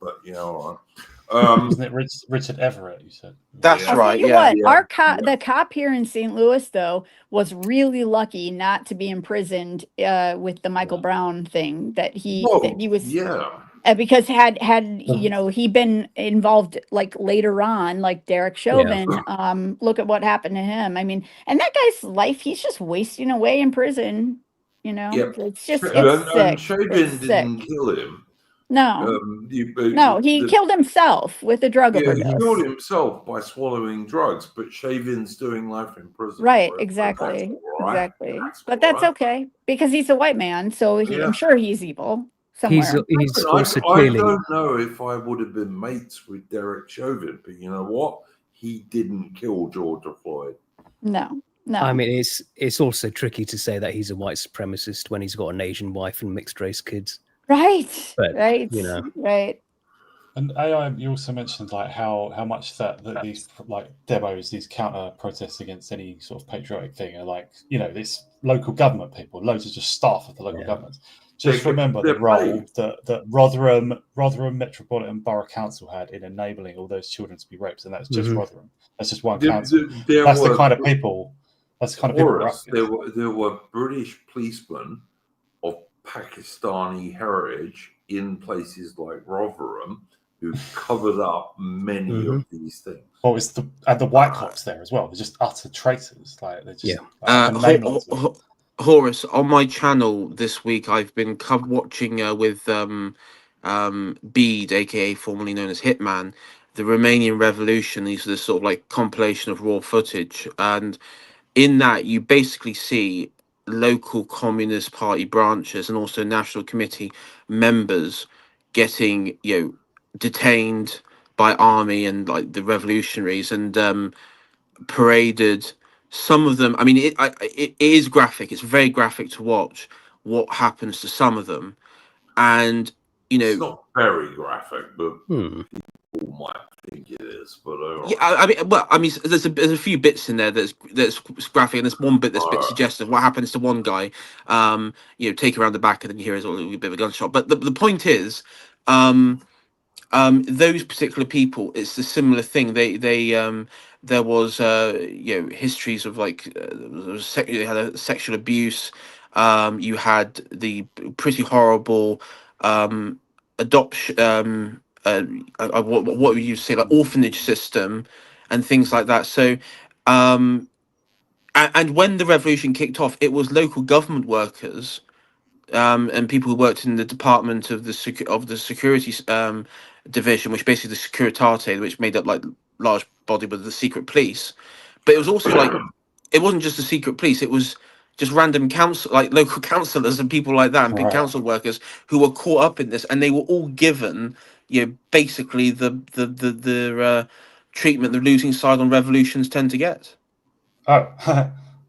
but Isn't it Richard Everett? You said That's I'll right. tell you Yeah. what, the cop here in St. Louis, though, was really lucky not to be imprisoned with the Michael Brown thing that he was. Because had he been involved like later on, like Derek Chauvin, look at what happened to him. I mean, and that guy's life, he's just wasting away in prison. It's just it's sick. Chauvin didn't kill him. No, he killed himself with a drug overdose. He killed himself by swallowing drugs, but Chauvin's doing life in prison. Right, exactly. But that's okay because he's a white man, so I'm sure he's evil somewhere. He's also clearly. I don't know if I would have been mates with Derek Chauvin, but you know what? He didn't kill George Floyd. No. I mean, it's also tricky to say that he's a white supremacist when he's got an Asian wife and mixed race kids. Right. But, right. And AI, you also mentioned like how much that these like demos, these counter protests against any sort of patriotic thing are like, this local government people, loads of just staff of the local government. Just remember the role that Rotherham Metropolitan Borough Council had in enabling all those children to be raped, and that's just Rotherham. That's just one council. That's the kind of people. That's the kind of Horus, people. There were British policemen of Pakistani heritage in places like Rotherham who covered up many of these things. Well, and the white cops there as well. They're just utter traitors. Like they're just Horus, on my channel this week, I've been watching with Bede, aka formerly known as Hitman, the Romanian Revolution. These are this sort of like compilation of raw footage, and in that you basically see local Communist Party branches and also National Committee members getting detained by army and like the revolutionaries and paraded. Some of them, I mean, it is graphic. It's very graphic to watch what happens to some of them, and it's not very graphic, but people might think it is. But I mean, there's a few bits in there that's graphic, and there's one bit that's a bit suggestive. What happens to one guy, take around the back, and then you hear a little bit of a gunshot. But the point is, those particular people, it's a similar thing. There was histories of like they had a sexual abuse. You had the pretty horrible adoption. What would you say, like orphanage system and things like that. So, and when the revolution kicked off, it was local government workers and people who worked in the department of the security division, which basically the Securitate, which made up like large body with the secret police. But it was also like it wasn't just the secret police; it was just random local councillors and people like that, and big council workers who were caught up in this, and they were all given, basically the treatment the losing side on revolutions tend to get. Oh,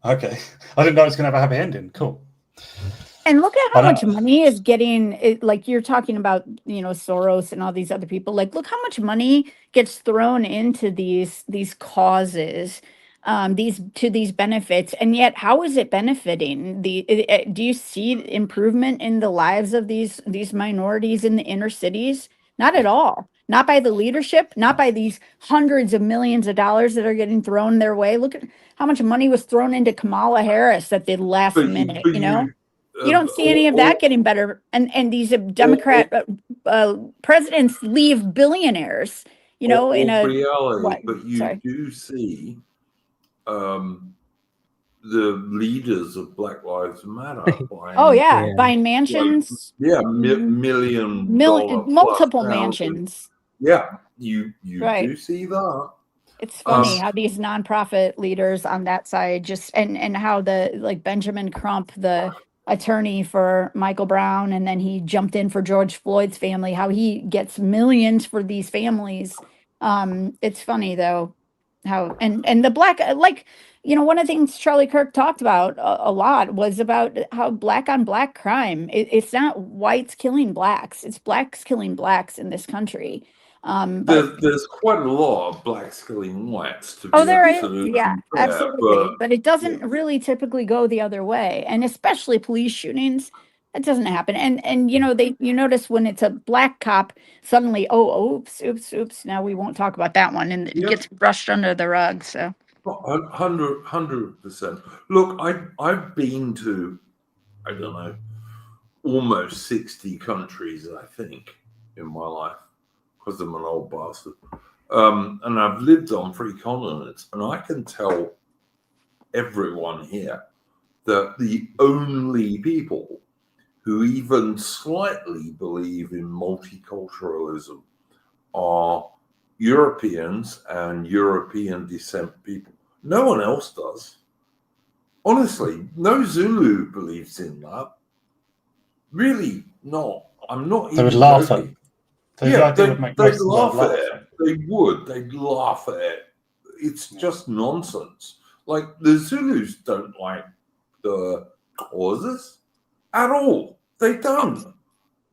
okay. I didn't know it was going to have a happy ending. Cool. And look at how much money is getting, like you're talking about, Soros and all these other people. Like, look how much money gets thrown into these causes, these benefits, and yet how is it benefiting? Do you see improvement in the lives of these minorities in the inner cities? Not at all. Not by the leadership. Not by these hundreds of millions of dollars that are getting thrown their way. Look at how much money was thrown into Kamala Harris at the last minute. You don't see any of that getting better. And these Democrat presidents leave billionaires, in a reality. But you do see the leaders of Black Lives Matter buying mansions. Multiple mansions. Yeah, you do see that. It's funny how these nonprofit leaders on that side just and how the Benjamin Crump, the attorney for Michael Brown, and then he jumped in for George Floyd's family, how he gets millions for these families. It's funny though. how and the black, like, one of the things Charlie Kirk talked about a lot was about how black on black crime, it's not whites killing blacks, it's blacks killing blacks in this country. But there's quite a lot of blacks killing whites, to oh, be there is, absolutely yeah, fair, absolutely. But it doesn't yeah. really typically go the other way, and especially police shootings, that doesn't happen. And you notice when it's a black cop, suddenly, oh, oops, now we won't talk about that one, and it Yep. gets brushed under the rug. So 100%. Look, I've been to, I don't know, almost 60 countries, I think, in my life, because I'm an old bastard. And I've lived on 3 continents, and I can tell everyone here that the only people who even slightly believe in multiculturalism are Europeans and European descent people. No one else does. Honestly, no Zulu believes in that. Really not. I'm not They would even laugh joking. at. Yeah, Would make they'd most of the laugh world at it. They would. They'd laugh at it. It's just nonsense. Like, the Zulus don't like the causes at all. They don't.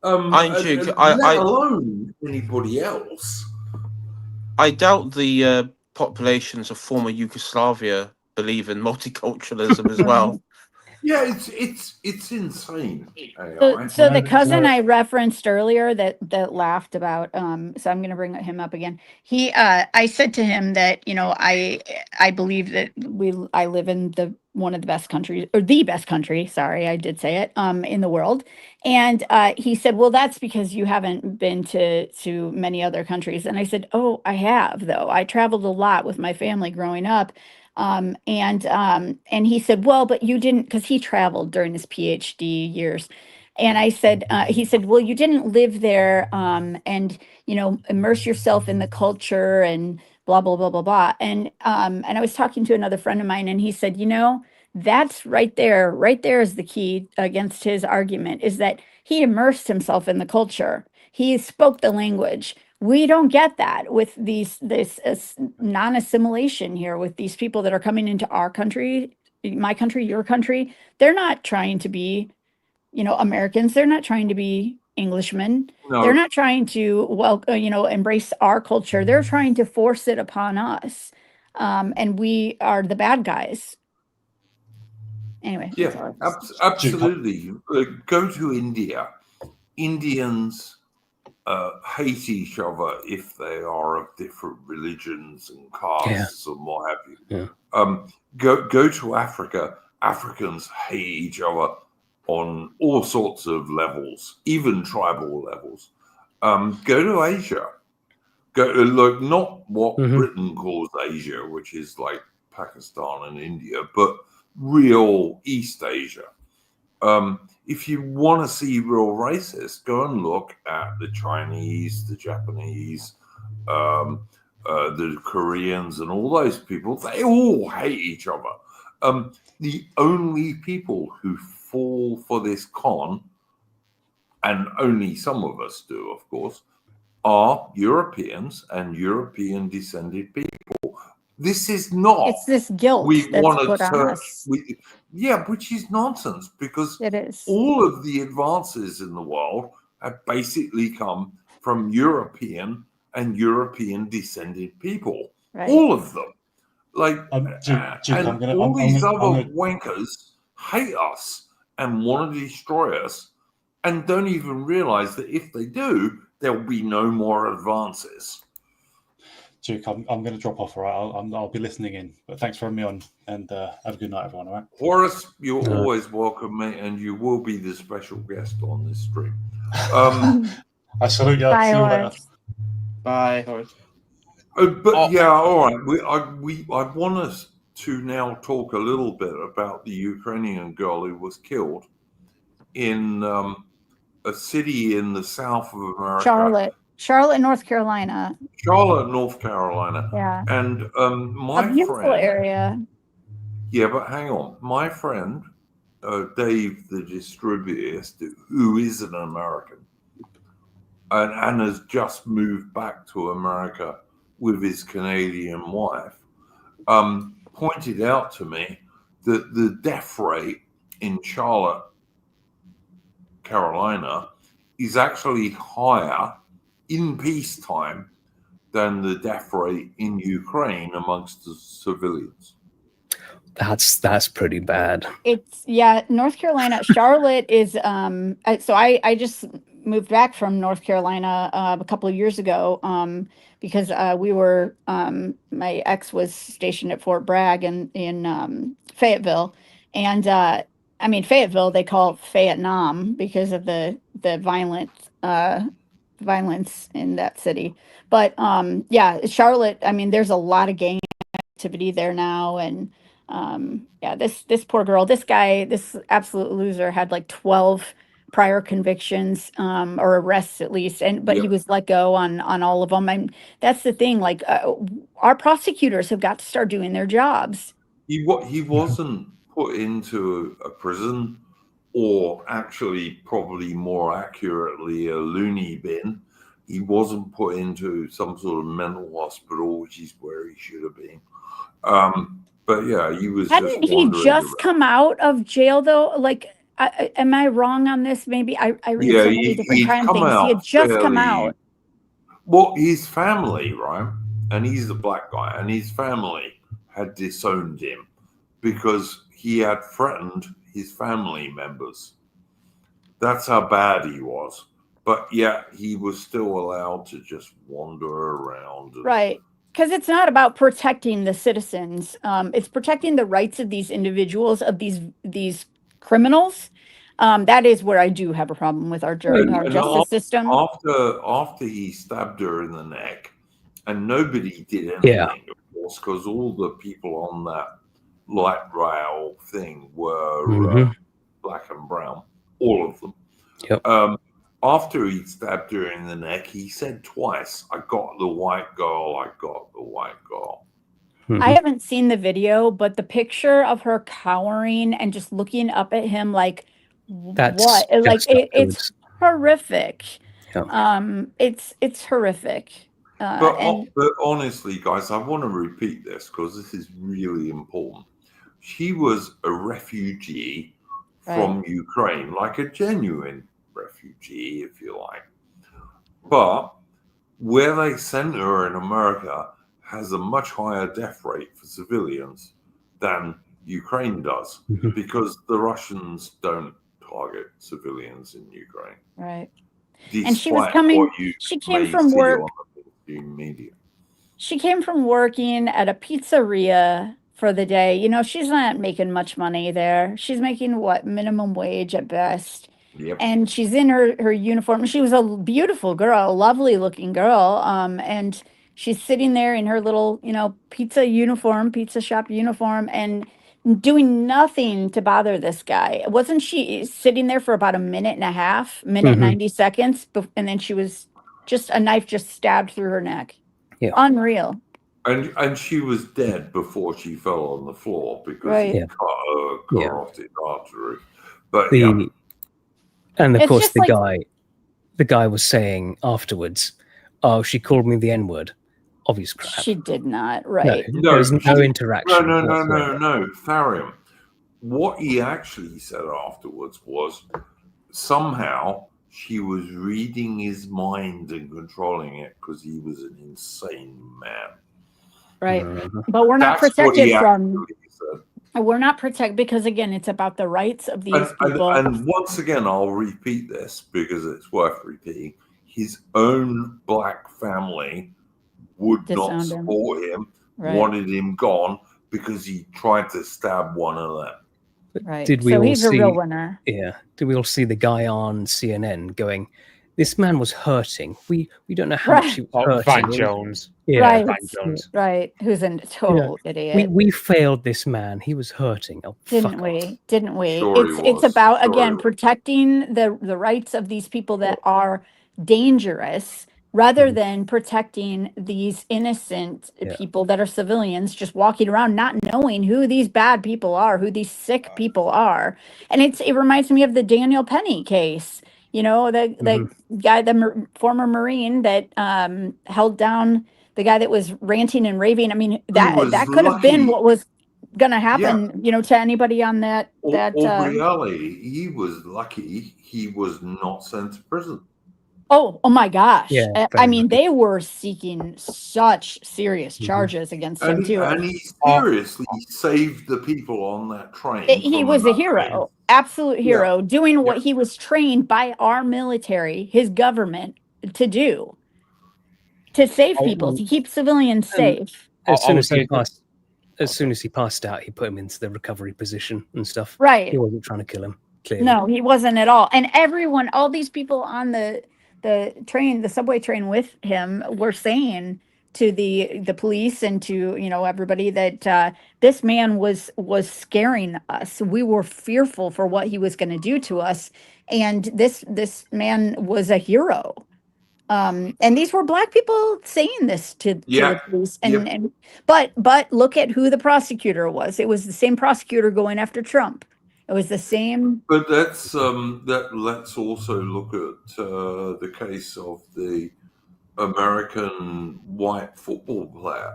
Duke, Let alone anybody else. I doubt the populations of former Yugoslavia believe in multiculturalism as well. Yeah, it's insane. So the cousin I referenced earlier that laughed about, so I'm going to bring him up again. I said to him that, I believe that I live in one of the best countries, or the best country, sorry, I did say it, in the world. And he said, well, that's because you haven't been to many other countries. And I said, oh, I have, though. I traveled a lot with my family growing up. And he said, well, but you didn't, because he traveled during his PhD years. And I said, he said, well, you didn't live there, and, immerse yourself in the culture and blah, blah, blah, blah, blah. And I was talking to another friend of mine, and he said, that's right there is the key against his argument, is that he immersed himself in the culture. He spoke the language. We don't get that with this non-assimilation here with these people that are coming into our country, my country, your country. They're not trying to be, Americans. They're not trying to be Englishmen. No. They're not trying to embrace our culture. They're trying to force it upon us, and we are the bad guys. Anyway, yeah, absolutely. Go to India. Indians hate each other if they are of different religions and castes and what have you. Yeah. Go to Africa. Africans hate each other on all sorts of levels, even tribal levels. Go to Asia. Look, not what Britain calls Asia, which is like Pakistan and India, but real East Asia. If you want to see real racists, go and look at the Chinese, the Japanese, the Koreans, and all those people. They all hate each other. The only people who fall for this con, and only some of us do, of course, are Europeans and European descended people. This is not. It's this guilt that's put on us. Which is nonsense, because it is. All of the advances in the world have basically come from European and European descended people. Right. All of them. Like, Duke, all these other wankers hate us and want to destroy us, and don't even realize that if they do, there'll be no more advances. Duke, I'm going to drop off, all right? I'll be listening in. But thanks for having me on, and have a good night, everyone, all right? Horus, you're always welcome, mate, and you will be the special guest on this stream. I salute you. Bye, See you Horus. later. Bye, Horus. All right. I want us to now talk a little bit about the Ukrainian girl who was killed in a city in the south of America. Charlotte, North Carolina. Charlotte, North Carolina. Yeah. And my a beautiful friend, area. Yeah, but hang on. My friend, Dave, the distributionist, who is an American and has just moved back to America with his Canadian wife, pointed out to me that the death rate in Charlotte, Carolina, is actually higher in peacetime than the death rate in Ukraine amongst the civilians. That's pretty bad. It's North Carolina. Charlotte is so I just moved back from North Carolina a couple of years ago because we were my ex was stationed at Fort Bragg in Fayetteville, and I mean Fayetteville they call it Vietnam because of the violence in that city. But Charlotte, I mean there's a lot of gang activity there now, and this poor girl, this guy, this absolute loser had like 12 prior convictions or arrests at least, but he was let go on all of them. And that's the thing, like our prosecutors have got to start doing their jobs. He wasn't put into a prison, or actually probably more accurately a loony bin. He wasn't put into some sort of mental hospital, which is where he should have been. But yeah, he was. Hadn't he just come out of jail though? Like, am I wrong on this? Maybe I read so many different kind of things. He had just come out. Well, his family, right? And he's the black guy, and his family had disowned him because he had threatened his family members. That's how bad he was. But yeah, he was still allowed to just wander around. Right. Because it's not about protecting the citizens. It's protecting the rights of these individuals, of these criminals. That is where I do have a problem with our justice system. After he stabbed her in the neck, and nobody did anything, of course, because all the people on that light rail thing were black and brown, all of them. Yep. After he stabbed her in the neck, he said twice, "I got the white girl, I got the white girl." I haven't seen the video, but the picture of her cowering and just looking up at him like, That's what? Like it's horrific. Yeah. It's horrific. But honestly, guys, I want to repeat this because this is really important. She was a refugee from Ukraine, like a genuine refugee, if you like. But where they sent her in America has a much higher death rate for civilians than Ukraine does, because the Russians don't target civilians in Ukraine. Right. And she was coming, she came from work. Media. She came from working at a pizzeria for the day. You know, she's not making much money there. She's making what, minimum wage at best. Yep. And she's in her uniform. She was a beautiful girl, a lovely looking girl. And she's sitting there in her little, pizza shop uniform, and doing nothing to bother this guy. Wasn't she sitting there for about a minute and a half, 90 seconds, and then she was a knife just stabbed through her neck. Yeah. Unreal. And she was dead before she fell on the floor because he cut her carotid artery. But and of course the guy was saying afterwards, "Oh, she called me the N-word." Obvious crap. She did not, right? No, there's no interaction. No, Tharium. What he actually said afterwards was somehow she was reading his mind and controlling it because he was an insane man. Right. But we're not protected from... We're not protected because, again, it's about the rights of these people. And once again, I'll repeat this because it's worth repeating. His own black family would not support him, wanted him gone because he tried to stab one of them. Right. So he's a real winner. Yeah. Did we all see the guy on CNN going, "This man was hurting. We don't know how much he was hurting." Van Jones. Yeah. Van Jones. Right. Who's a total idiot. We failed this man. He was hurting. Oh, Didn't we? Sure it's about, again, protecting the rights of these people that are dangerous, rather than protecting these innocent people that are civilians just walking around not knowing who these bad people are, who these sick people are. And it reminds me of the Daniel Penny case, the guy, the former Marine that held down the guy that was ranting and raving. I mean, was that could have been lucky. what was going to Yeah. happen, to anybody on that. Aubrey, he was lucky he was not sent to prison. Oh my gosh. Yeah, I very mean, lucky. they were seeking such serious Mhm. charges against him too. And he seriously saved the people on that train. He from was a that hero, train. absolute hero, doing what Yeah. he was trained by our military, his government, to do, to save people, to keep civilians safe. As I soon would as he say that- passed, as soon as he passed out, he put him into the recovery position and stuff. Right. He wasn't trying to kill him. Clearly. No, he wasn't at all. And everyone, all these people on the train, the subway train with him, were saying to the police and to everybody that this man was scaring us. We were fearful for what he was going to do to us, and this man was a hero. And these were Black people saying this to the police. And but look at who the prosecutor was. It was the same prosecutor going after Trump. It was the same. But let's also look at the case of the American white football player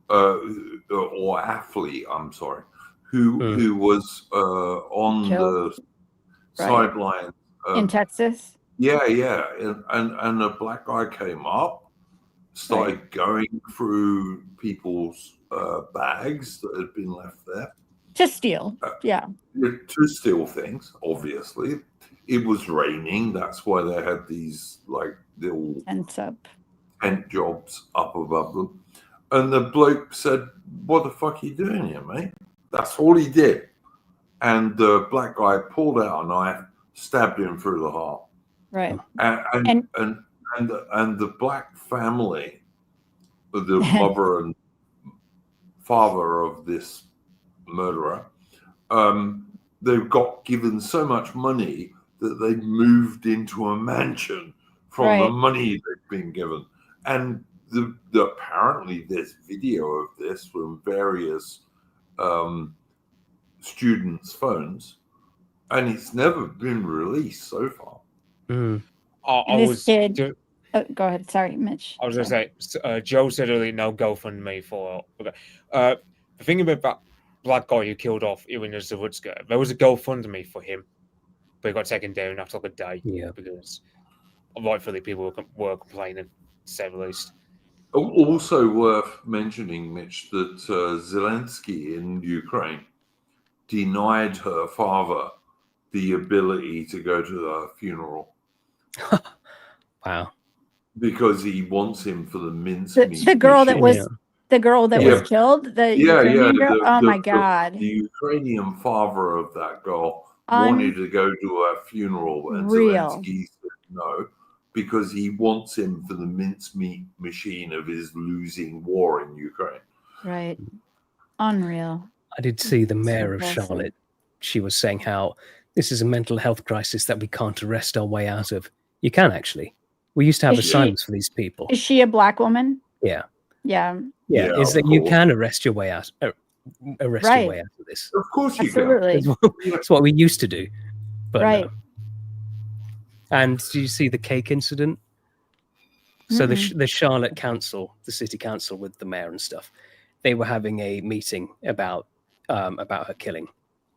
or athlete, I'm sorry, who was on Killed. the sideline In Texas. Yeah, and a Black guy came up, started going through people's bags that had been left there. To steal, To steal things, obviously. It was raining, that's why they had these little tent jobs up above them. And the bloke said, "What the fuck are you doing here, mate?" That's all he did. And the Black guy pulled out a knife, stabbed him through the heart. Right. And the Black family, the mother and father of this murderer, they got given so much money that they moved into a mansion from the money they've been given. And apparently there's video of this from various students' phones, and it's never been released so far. Go ahead. Sorry, Mitch. I was going to say, Joe said earlier, no GoFundMe for. The thing about that Black guy who killed off Irina Zavutska, there was a GoFundMe for him, but he got taken down after a day because rightfully people were complaining, to say the least. Also worth mentioning, Mitch, that Zelensky in Ukraine denied her father the ability to go to the funeral. Wow. Because he wants him for the mincemeat. The girl that was killed. The Ukrainian girl. Oh my God. The Ukrainian father of that girl wanted to go to her funeral, and Zelensky said no, because he wants him for the mincemeat machine of his losing war in Ukraine. Right. Unreal. I did see the mayor of Charlotte. She was saying how this is a mental health crisis that we can't arrest our way out of. You can actually. We used to have asylums for these people. Is she a Black woman? Yeah. Yeah. Is that you can arrest your way out? Your way out of this. Of course you can. That's what we used to do. But right. No. And do you see the cake incident? So the Charlotte Council, the city council with the mayor and stuff, they were having a meeting about her killing,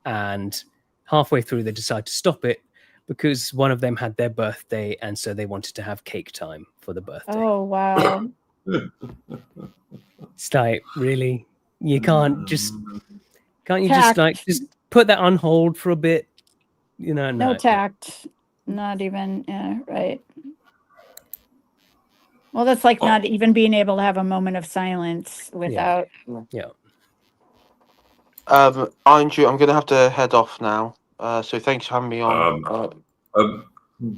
and halfway through they decided to stop it because one of them had their birthday, and so they wanted to have cake time for the birthday. Oh wow! It's like, really, you can't just just put that on hold for a bit, No tact, not even right. Well, that's like not even being able to have a moment of silence without. Yeah. Andrew, I'm going to have to head off now. So thanks for having me on.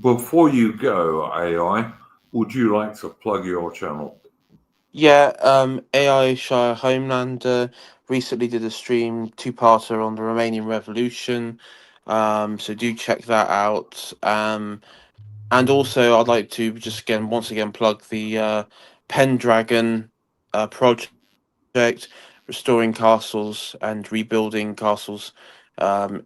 Before you go, AI, would you like to plug your channel? Yeah, AI Shire Homelander recently did a stream 2-parter on the Romanian Revolution. So do check that out. And also, I'd like to just once again plug the Pendragon project, restoring castles and rebuilding castles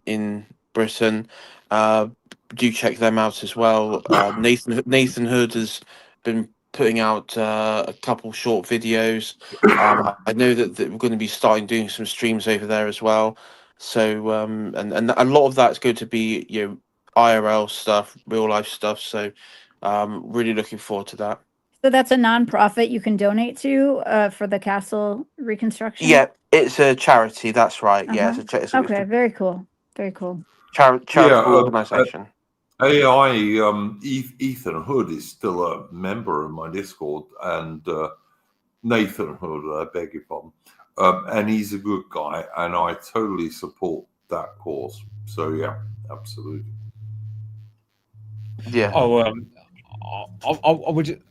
in Britain. Do check them out as well. Nathan Hood has been putting out a couple short videos. I know that we're going to be starting doing some streams over there as well. So and a lot of that's going to be IRL stuff, real life stuff. So really looking forward to that. So that's a nonprofit you can donate to for the castle reconstruction. Yeah, it's a charity. That's right. Yeah, it's Okay, a very cool. Very cool. charitable organisation. AI, Ethan Hood is still a member of my Discord, and Nathan Hood, I beg your pardon, and he's a good guy, and I totally support that cause. So yeah, absolutely. Yeah. Oh, I would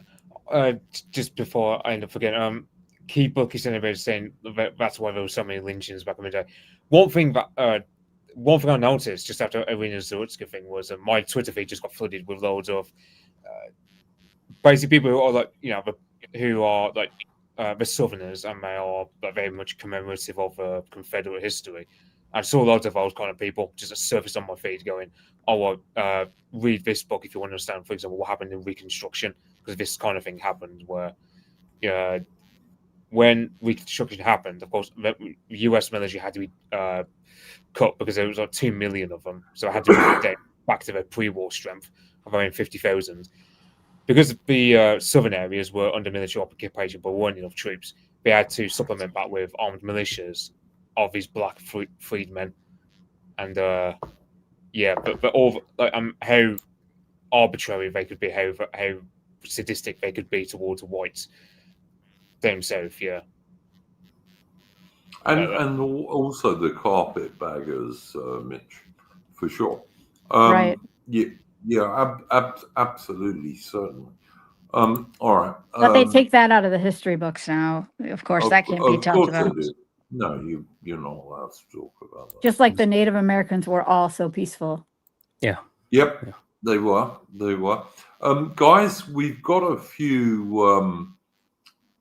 just before I end up forgetting, Key Book is anybody saying that's why there were so many lynchings back in the day. One thing I noticed just after Irina Zurutska thing was my Twitter feed just got flooded with loads of basically people who are like who are like the Southerners, and they are like, very much commemorative of Confederate history. I saw loads of those kind of people just surface on my feed going, "Oh, read this book if you want to understand, for example, what happened in Reconstruction, because this kind of thing happened where, when Reconstruction happened, of course, the U.S. military had to be cut because there was like 2 million of them, so it had to be back to their pre-war strength of around 50,000. Because the southern areas were under military occupation but weren't enough troops, they had to supplement that with armed militias of these black freedmen, and but all like how arbitrary they could be, how sadistic they could be towards whites down south, yeah. And also the carpetbaggers, Mitch, for sure. Right. Yeah, absolutely, certainly. All right. But they take that out of the history books now. Of course, that can't be talked about. No, you're not allowed to talk about that. Just like the Native Americans were all so peaceful. Yeah. Yep, yeah. They were. Guys, we've got a few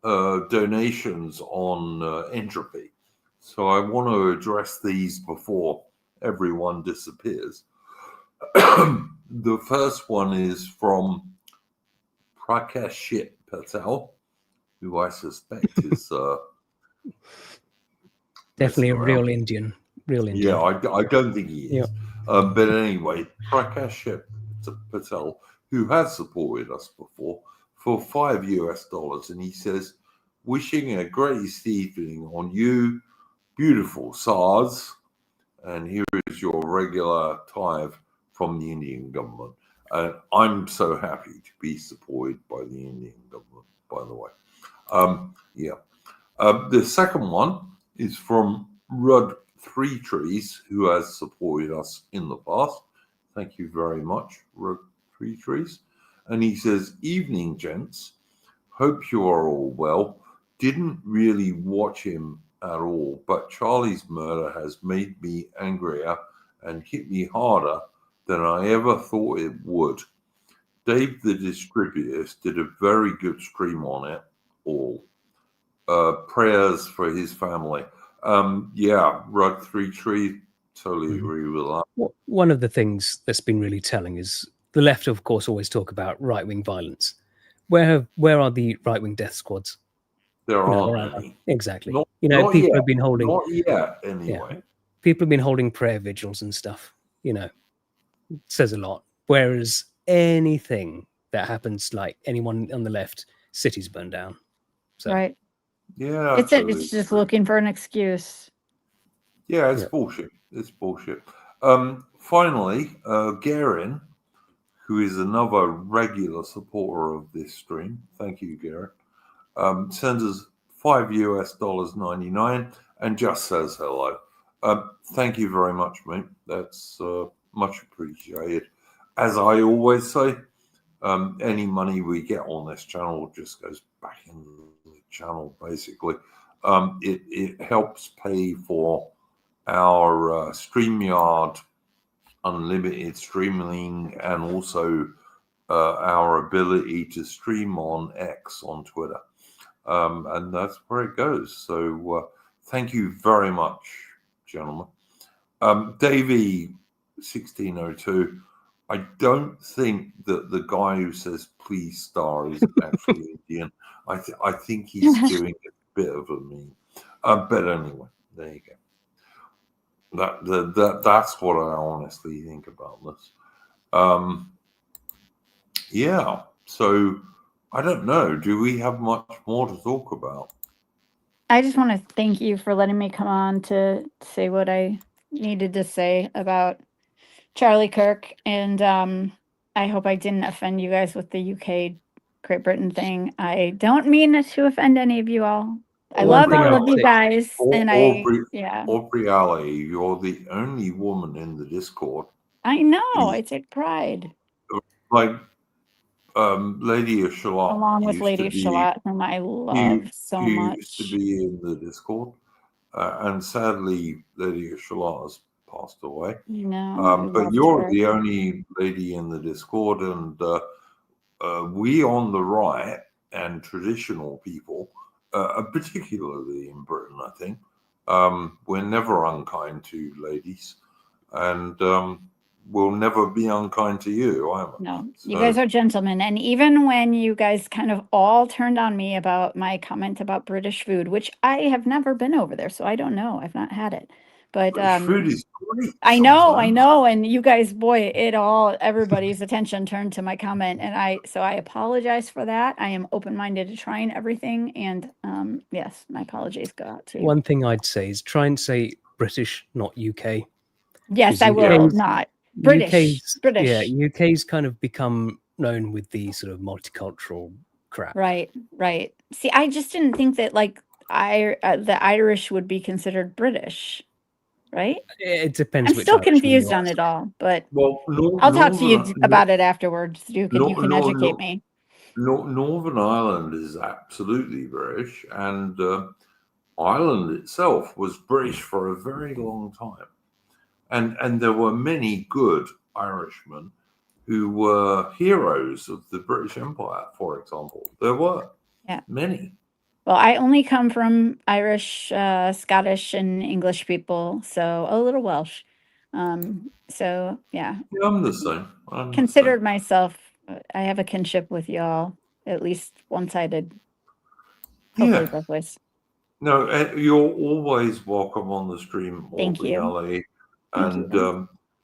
donations on Entropy. So I want to address these before everyone disappears. The first one is from Prakashit Patel, who I suspect is definitely a real Indian. Yeah, I don't think he is. Yeah. But anyway, Prakashit Patel, who has supported us before, for $5 and he says, "Wishing a great evening on you, beautiful SARS, and here is your regular tithe from the Indian government." And I'm so happy to be supported by the Indian government, by the way. The second one is from Rud Three Trees, who has supported us in the past. Thank you very much, Rud Three Trees. And he says, "Evening, gents. Hope you are all well. Didn't really watch him at all, but Charlie's murder has made me angrier and hit me harder than I ever thought it would. Dave the Distributist did a very good stream on it all. Prayers for his family." Rug 3 Tree, totally agree with that. One of the things that's been really telling is the left, of course, always talk about right-wing violence. Where are the right-wing death squads? There aren't any. Exactly. Not people yet. have been holding. Not yet, anyway. Yeah, people have been holding prayer vigils and stuff. It says a lot. Whereas anything that happens, like anyone on the left, cities burn down. So. Right. Yeah, it's just looking for an excuse. Yeah, it's bullshit. It's bullshit. Finally, Garin, who is another regular supporter of this stream, thank you, Garin, sends us $5 and just says hello. Thank you very much, mate. That's much appreciated. As I always say, any money we get on this channel just goes back into the channel, basically. It helps pay for our StreamYard unlimited streaming and also our ability to stream on X on Twitter. And that's where it goes. So thank you very much, gentlemen. Davey 1602, I don't think that the guy who says please star is actually Indian. I think he's doing a bit of a meme. But anyway, there you go. That's what I honestly think about this. Yeah. So I don't know. Do we have much more to talk about? I just want to thank you for letting me come on to say what I needed to say about Charlie Kirk, and I hope I didn't offend you guys with the UK Great Britain thing. I don't mean to offend any of you all. I love all of you guys, and Aubrey Alley, you're the only woman in the Discord. I know. I take pride. Like Lady of Shalott, along with Lady of Shalott, whom I love so much. Used to be in the Discord, and sadly, Lady of Shalott has passed away. No, but you're the only lady in the Discord, and we on the right and traditional people, particularly in Britain, I think, we're never unkind to ladies, and we'll never be unkind to you either. No, you guys are gentlemen. And even when you guys kind of all turned on me about my comment about British food, which I have never been over there, so I don't know. I've not had it. But food is great. I know. And you guys, boy, everybody's attention turned to my comment. And so I apologize for that. I am open-minded to trying everything. And yes, my apologies go out to you. One thing I'd say is try and say British, not UK. Yes, I will not. British. Yeah, UK's kind of become known with the sort of multicultural crap. Right. See, I just didn't think that like the Irish would be considered British, right? It depends. I'm still confused on it all, but I'll talk to you about it afterwards, Duke, and you can educate me. Northern Ireland is absolutely British, and Ireland itself was British for a very long time. And there were many good Irishmen who were heroes of the British Empire, for example. There were many. Well, I only come from Irish, Scottish, and English people, so a little Welsh. So, yeah. I'm the same. Considered myself, I have a kinship with y'all, at least one-sided. Hopefully both ways. No, you're always welcome on the stream, Aubrey Alley. And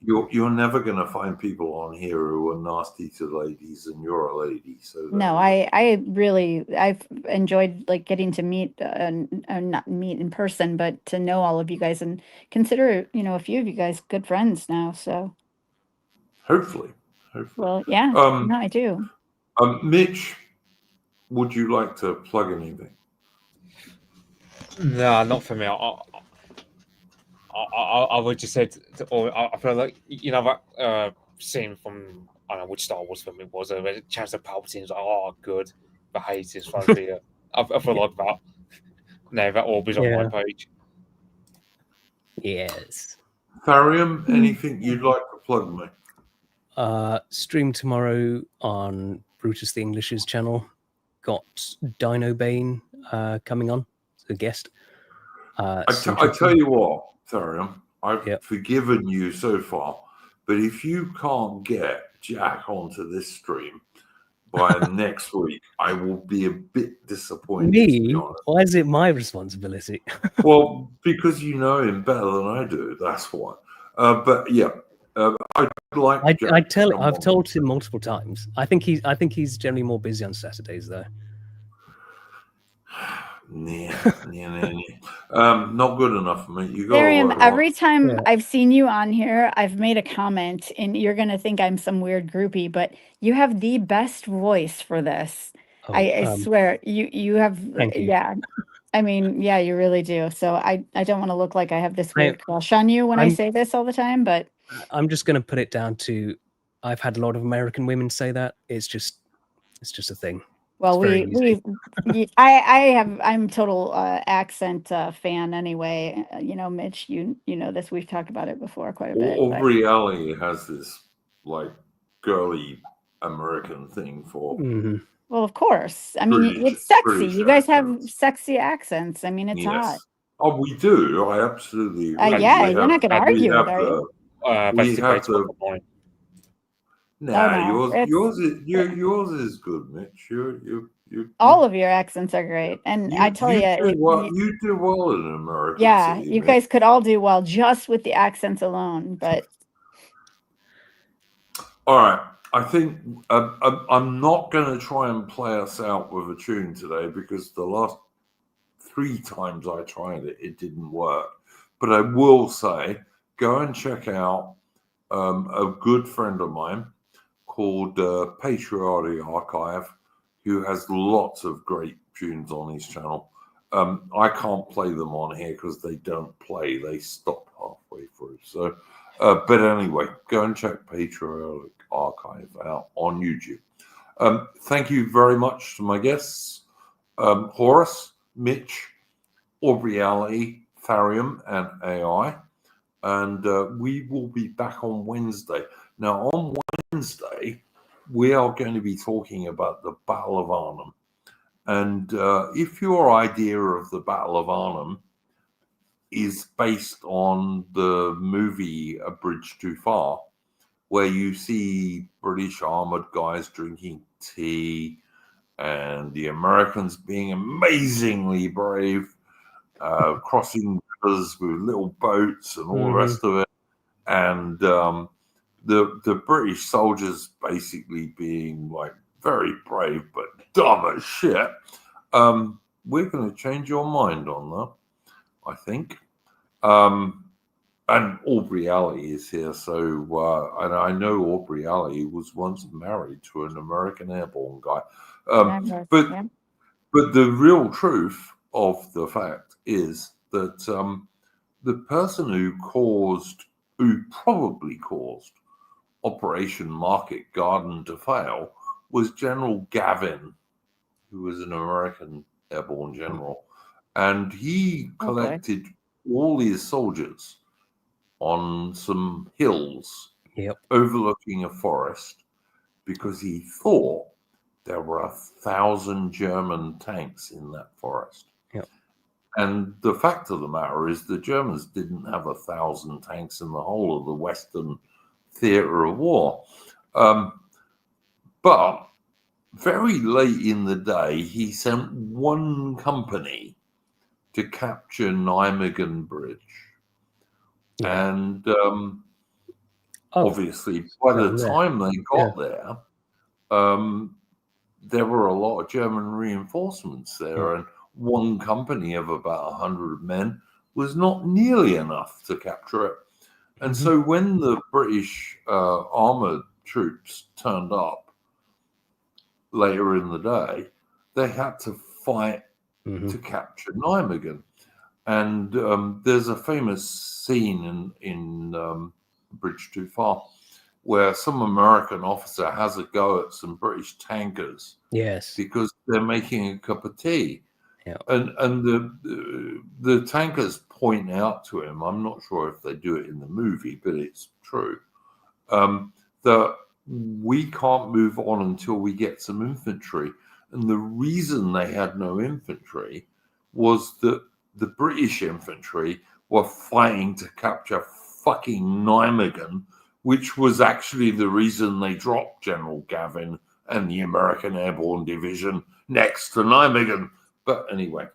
you're never going to find people on here who are nasty to ladies, and you're a lady. So no, I've enjoyed like getting to meet, not meet in person, but to know all of you guys and consider, a few of you guys good friends now. So hopefully. Well, yeah, no, I do. Mitch, would you like to plug anything? No, not for me. I would just say, I feel like, that scene from, I don't know which Star Wars film it was, where Chancellor Palpatine's like, oh, good, the hate is phobia. I feel like that. No, that Aubrey's on my page. Yes. Tharium, anything you'd like to plug me? Stream tomorrow on Brutus the English's channel. Got Dino Bane coming on as a guest. I tell you what, Tharium, I've forgiven you so far, but if you can't get Jack onto this stream by next week, I will be a bit disappointed. Me? Why is it my responsibility? Well, because you know him better than I do, that's why. But yeah, I'd like. I've told him multiple times. I think he's generally more busy on Saturdays though. Not good enough for me. You go. Miriam, every time I've seen you on here, I've made a comment, and you're gonna think I'm some weird groupie, but you have the best voice for this. I swear, you have. Thank you. Yeah, I mean, yeah, you really do. So I don't want to look like I have this weird crush on you when I say this all the time, but I'm just gonna put it down to, I've had a lot of American women say that. It's just a thing. Well, I'm total accent fan anyway. Mitch, you know this. We've talked about it before quite a bit. Aubrey Alley has this like girly American thing for. Mm-hmm. Well, of course. I mean, it's sexy. You guys have sexy accents. I mean, it's hot. Oh, we do. I absolutely. Yeah, you're not going to argue with it, are you? Nah, no, yours is good, Mitch. all of your accents are great, and I tell you, you do well in an American yeah, city, you Mitch. guys could all do well just with the accents alone. But All right, I think I'm not going to try and play us out with a tune today because the last 3 times I tried it, it didn't work. But I will say, go and check out a good friend of mine called Patriotic Archive, who has lots of great tunes on his channel. I can't play them on here because they don't play; they stop halfway through. So, but anyway, go and check Patriotic Archive out on YouTube. Thank you very much to my guests, Horus, Mitch, Aubrey, Tharium, and AI. And we will be back on Wednesday. Now, on Wednesday, we are going to be talking about the Battle of Arnhem. And if your idea of the Battle of Arnhem is based on the movie A Bridge Too Far, where you see British armored guys drinking tea and the Americans being amazingly brave, crossing rivers with little boats and all the rest of it, and the British soldiers basically being like very brave but dumb as shit, we're going to change your mind on that, I think. And Aubrey is here, so and I know Aubrey was once married to an American airborne guy, but the real truth of the fact is that the person who probably caused Operation Market Garden to fail was General Gavin, who was an American airborne general, and he collected all his soldiers on some hills overlooking a forest because he thought there were 1,000 German tanks in that forest. And the fact of the matter is the Germans didn't have 1,000 tanks in the whole of the Western theatre of war. But very late in the day, he sent one company to capture Nijmegen Bridge. And obviously, by the time they got there, there were a lot of German reinforcements there, and one company of about 100 men was not nearly enough to capture it. And so when the British armored troops turned up later in the day, they had to fight to capture Nijmegen. And there's a famous scene in Bridge Too Far where some American officer has a go at some British tankers because they're making a cup of tea. And the tankers point out to him, I'm not sure if they do it in the movie, but it's true, that we can't move on until we get some infantry. And the reason they had no infantry was that the British infantry were fighting to capture fucking Nijmegen, which was actually the reason they dropped General Gavin and the American Airborne Division next to Nijmegen. But anyway,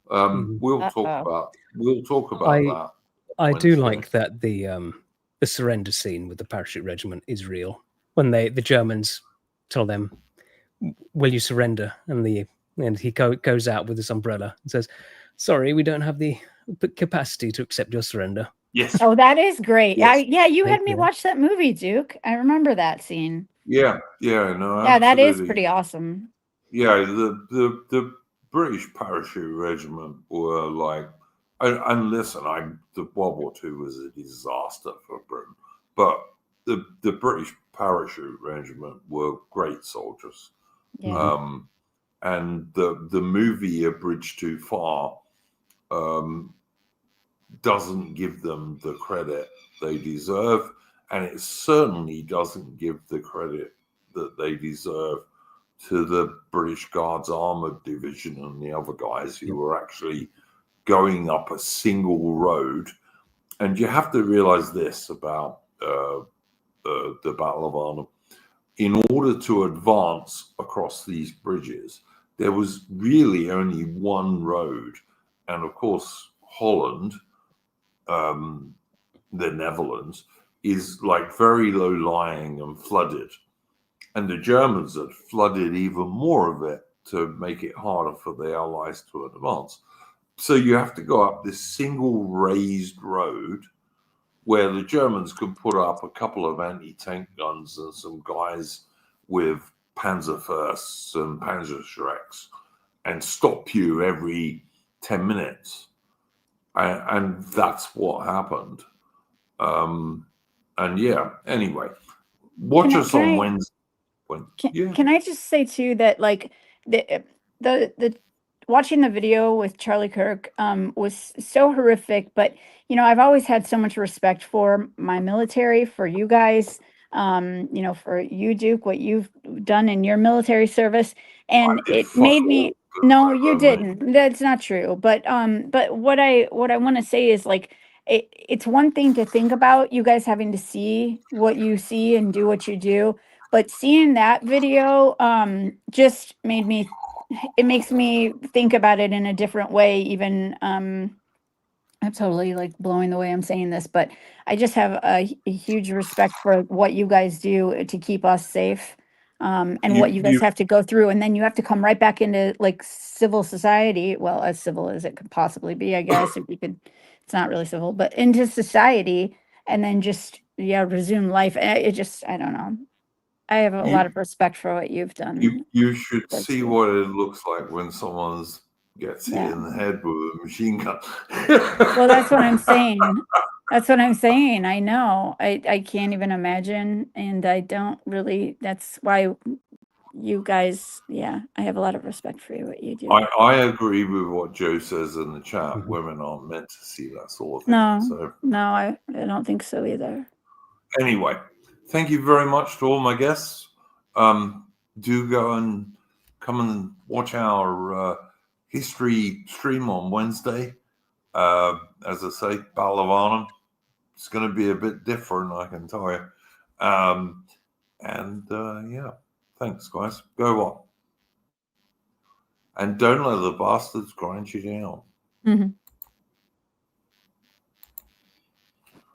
we'll talk about that. I do like that the surrender scene with the parachute regiment is real. When the Germans tell them, "Will you surrender?" and he goes out with his umbrella and says, "Sorry, we don't have the capacity to accept your surrender." Yes. Oh, that is great. Yes. You had me watch that movie, Duke. I remember that scene. Yeah, that is pretty awesome. Yeah, the British parachute regiment were like, and listen, the World War II was a disaster for Britain, but the British parachute regiment were great soldiers. And the movie A Bridge Too Far doesn't give them the credit they deserve, and it certainly doesn't give the credit that they deserve to the British Guards Armoured Division and the other guys who were actually going up a single road. And you have to realize this about the Battle of Arnhem. in order to advance across these bridges, there was really only one road. And of course, Holland, the Netherlands, is like very low lying and flooded. And the Germans had flooded even more of it to make it harder for the Allies to advance. So you have to go up this single raised road where the Germans could put up a couple of anti-tank guns and some guys with Panzerfürsts and Panzerschrecks and stop you every 10 minutes. And that's what happened. And yeah, anyway, watch us on Wednesday. Can I just say too that like the watching the video with Charlie Kirk was so horrific, but you know, I've always had so much respect for my military, for you guys, you know, for you, Duke, what you've done in your military service, and it made me. No, you didn't. That's not true. But what I want to say is like it's one thing to think about you guys having to see what you see and do what you do, but seeing that video just made me. It makes me think about it in a different way. Even I'm totally like blowing the way I'm saying this, but I just have a huge respect for what you guys do to keep us safe. And what you guys have to go through, and then you have to come right back into like civil society. Well, as civil as it could possibly be, I guess. If you could, it's not really civil, but into society, and then just resume life. It just, I don't know. I have a lot of respect for what you've done. You should see what it looks like when someone gets hit in the head with a machine gun. Well, that's what I'm saying. That's what I'm saying. I know. I can't even imagine, and I don't really. That's why you guys. Yeah, I have a lot of respect for you, what you do. I agree with what Joe says in the chat. Women aren't meant to see that sort of thing. No, I don't think so either. Anyway, thank you very much to all my guests. Do go and come and watch our history stream on Wednesday. As I say, Balavanam. It's going to be a bit different, I can tell you. Yeah, thanks, guys. Go on. And don't let the bastards grind you down.